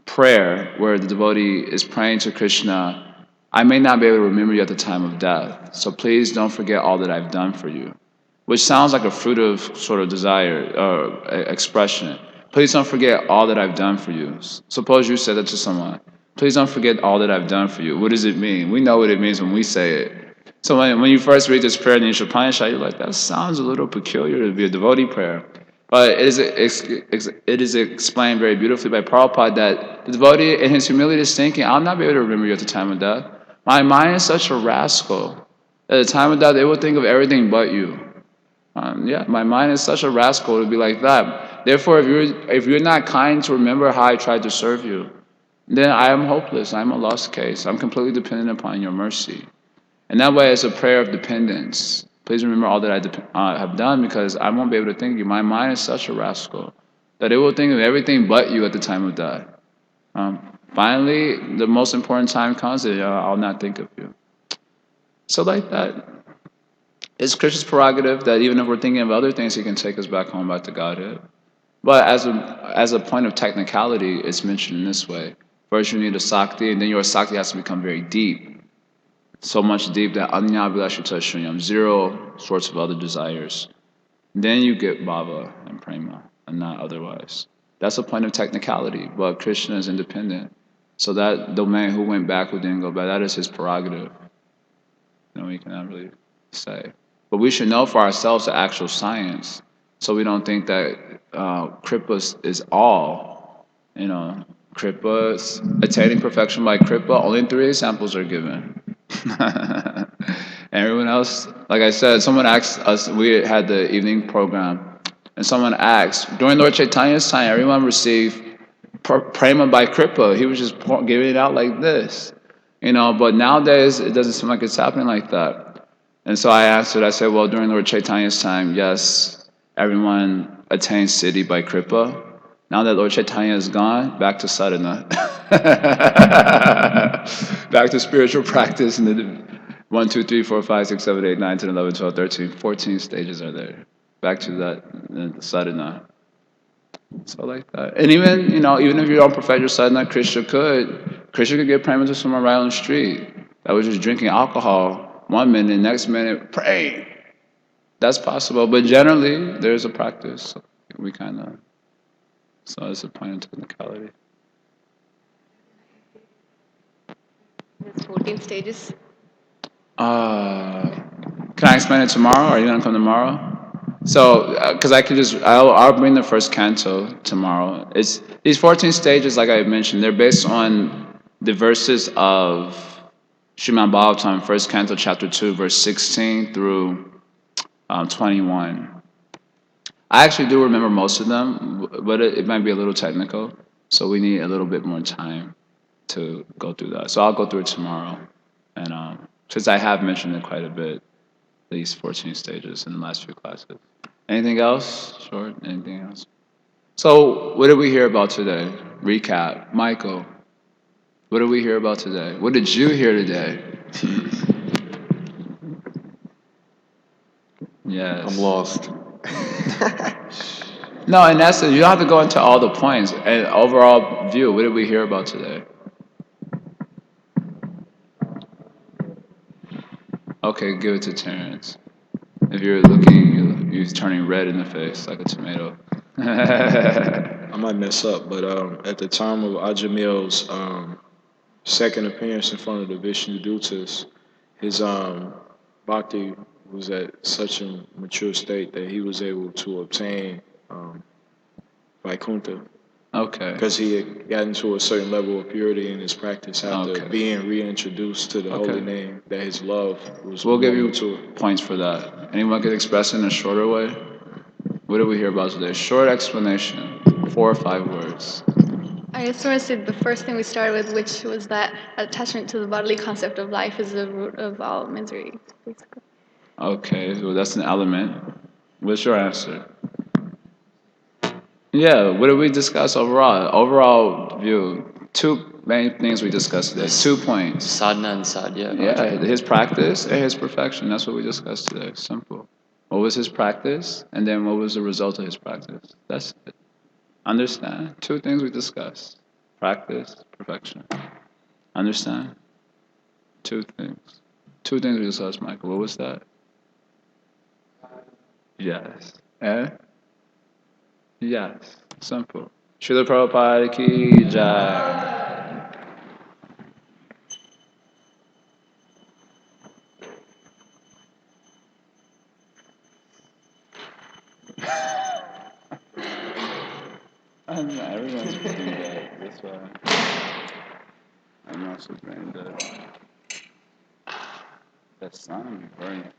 prayer, where the devotee is praying to Krishna. I may not be able to remember you at the time of death, so please don't forget all that I've done for you. Which sounds like a fruitive sort of desire or expression. Please don't forget all that I've done for you. Suppose you said that to someone. Please don't forget all that I've done for you. What does it mean? We know what it means when we say it. So when you first read this prayer in the Upanishad, you're like, that sounds a little peculiar to be a devotee prayer. But it is explained very beautifully by Prabhupada that the devotee in his humility is thinking, I'll not be able to remember you at the time of death. My mind is such a rascal. At the time of death, it will think of everything but you. My mind is such a rascal to be like that. Therefore, if you're not kind to remember how I tried to serve you, then I am hopeless. I'm a lost case. I'm completely dependent upon your mercy. And that way, it's a prayer of dependence. Please remember all that I have done because I won't be able to think of you. My mind is such a rascal that they will think of everything but you at the time of death. Finally, the most important time comes that I'll not think of you. So like that, it's Krishna's prerogative that even if we're thinking of other things, he can take us back home, back to Godhead. But as a point of technicality, it's mentioned in this way. First you need a sakti, and then your sakti has to become very deep. So much deep that anyabhilashita shunyam, zero sorts of other desires. Then you get bhava and prema, and not otherwise. That's a point of technicality, but Krishna is independent. So that domain, who went back, who didn't go back, that is his prerogative. We cannot really say. But we should know for ourselves the actual science, so we don't think that Kripa is all. Kripa, attaining perfection by Kripa, only 3 examples are given. Everyone else, like I said, someone asked us, we had the evening program, and someone asked, during Lord Chaitanya's time, everyone received prema by Kripa. He was just giving it out like this. But nowadays, it doesn't seem like it's happening like that. And so I answered, I said, well, during Lord Chaitanya's time, yes, everyone attained siddhi by Kripa. Now that Lord Chaitanya is gone, back to sadhana. Back to spiritual practice. And the 1, 2, 3, 4, 5, 6, 7, 8, 9, 10, 11, 12, 13, 14 stages are there. Back to that sadhana. So like that. And even if you don't perfect your sadhana, Krishna could get prema to someone right on the street that was just drinking alcohol 1 minute, next minute, praying. That's possible. But generally, there's a practice. So it's a point of technicality. There's 14 stages. Can I explain it tomorrow? Are you going to come tomorrow? So, because I'll bring the first canto tomorrow. It's these 14 stages, like I mentioned, they're based on the verses of Srimad Bhagvatam, first canto, chapter 2, verse 16 through 21. I actually do remember most of them, but it might be a little technical, so we need a little bit more time to go through that. So I'll go through it tomorrow, and since I have mentioned it quite a bit, at least 14 stages in the last few classes. Anything else? Short? Anything else? So, what did we hear about today? Recap. Michael, what did we hear about today? What did you hear today? Yes. I'm lost. No, in essence, you don't have to go into all the points. And overall view, what did we hear about today? Okay, give it to Terrence. If you're looking, you're turning red in the face like a tomato. I might mess up, but at the time of Ajamil's second appearance in front of the Vishnu Dutas, his bhakti was at such a mature state that he was able to obtain Vaikuntha Okay. because he had gotten to a certain level of purity in his practice after Okay. being reintroduced to the holy Okay. name, that his love was We'll give more you mature. points for that. Anyone could express it in a shorter way? What did we hear about today? Short explanation, 4 or 5 words. I just want to say the first thing we started with, which was that attachment to the bodily concept of life is the root of all misery, basically. Okay, so that's an element. What's your answer? Yeah, what did we discuss overall? Overall view, 2 main things we discussed today. 2 points. Sadhana and sadhya. Yeah, his practice and his perfection. That's what we discussed today. Simple. What was his practice, and then what was the result of his practice? That's it. Understand? 2 things we discussed. Practice, perfection. Understand? 2 things. 2 things we discussed, Michael. What was that? Yes. And? Yes. Simple. Srila Prabhupada ki Jaya. I know everyone's brain dead. That's why I'm also brain dead. The sun burning.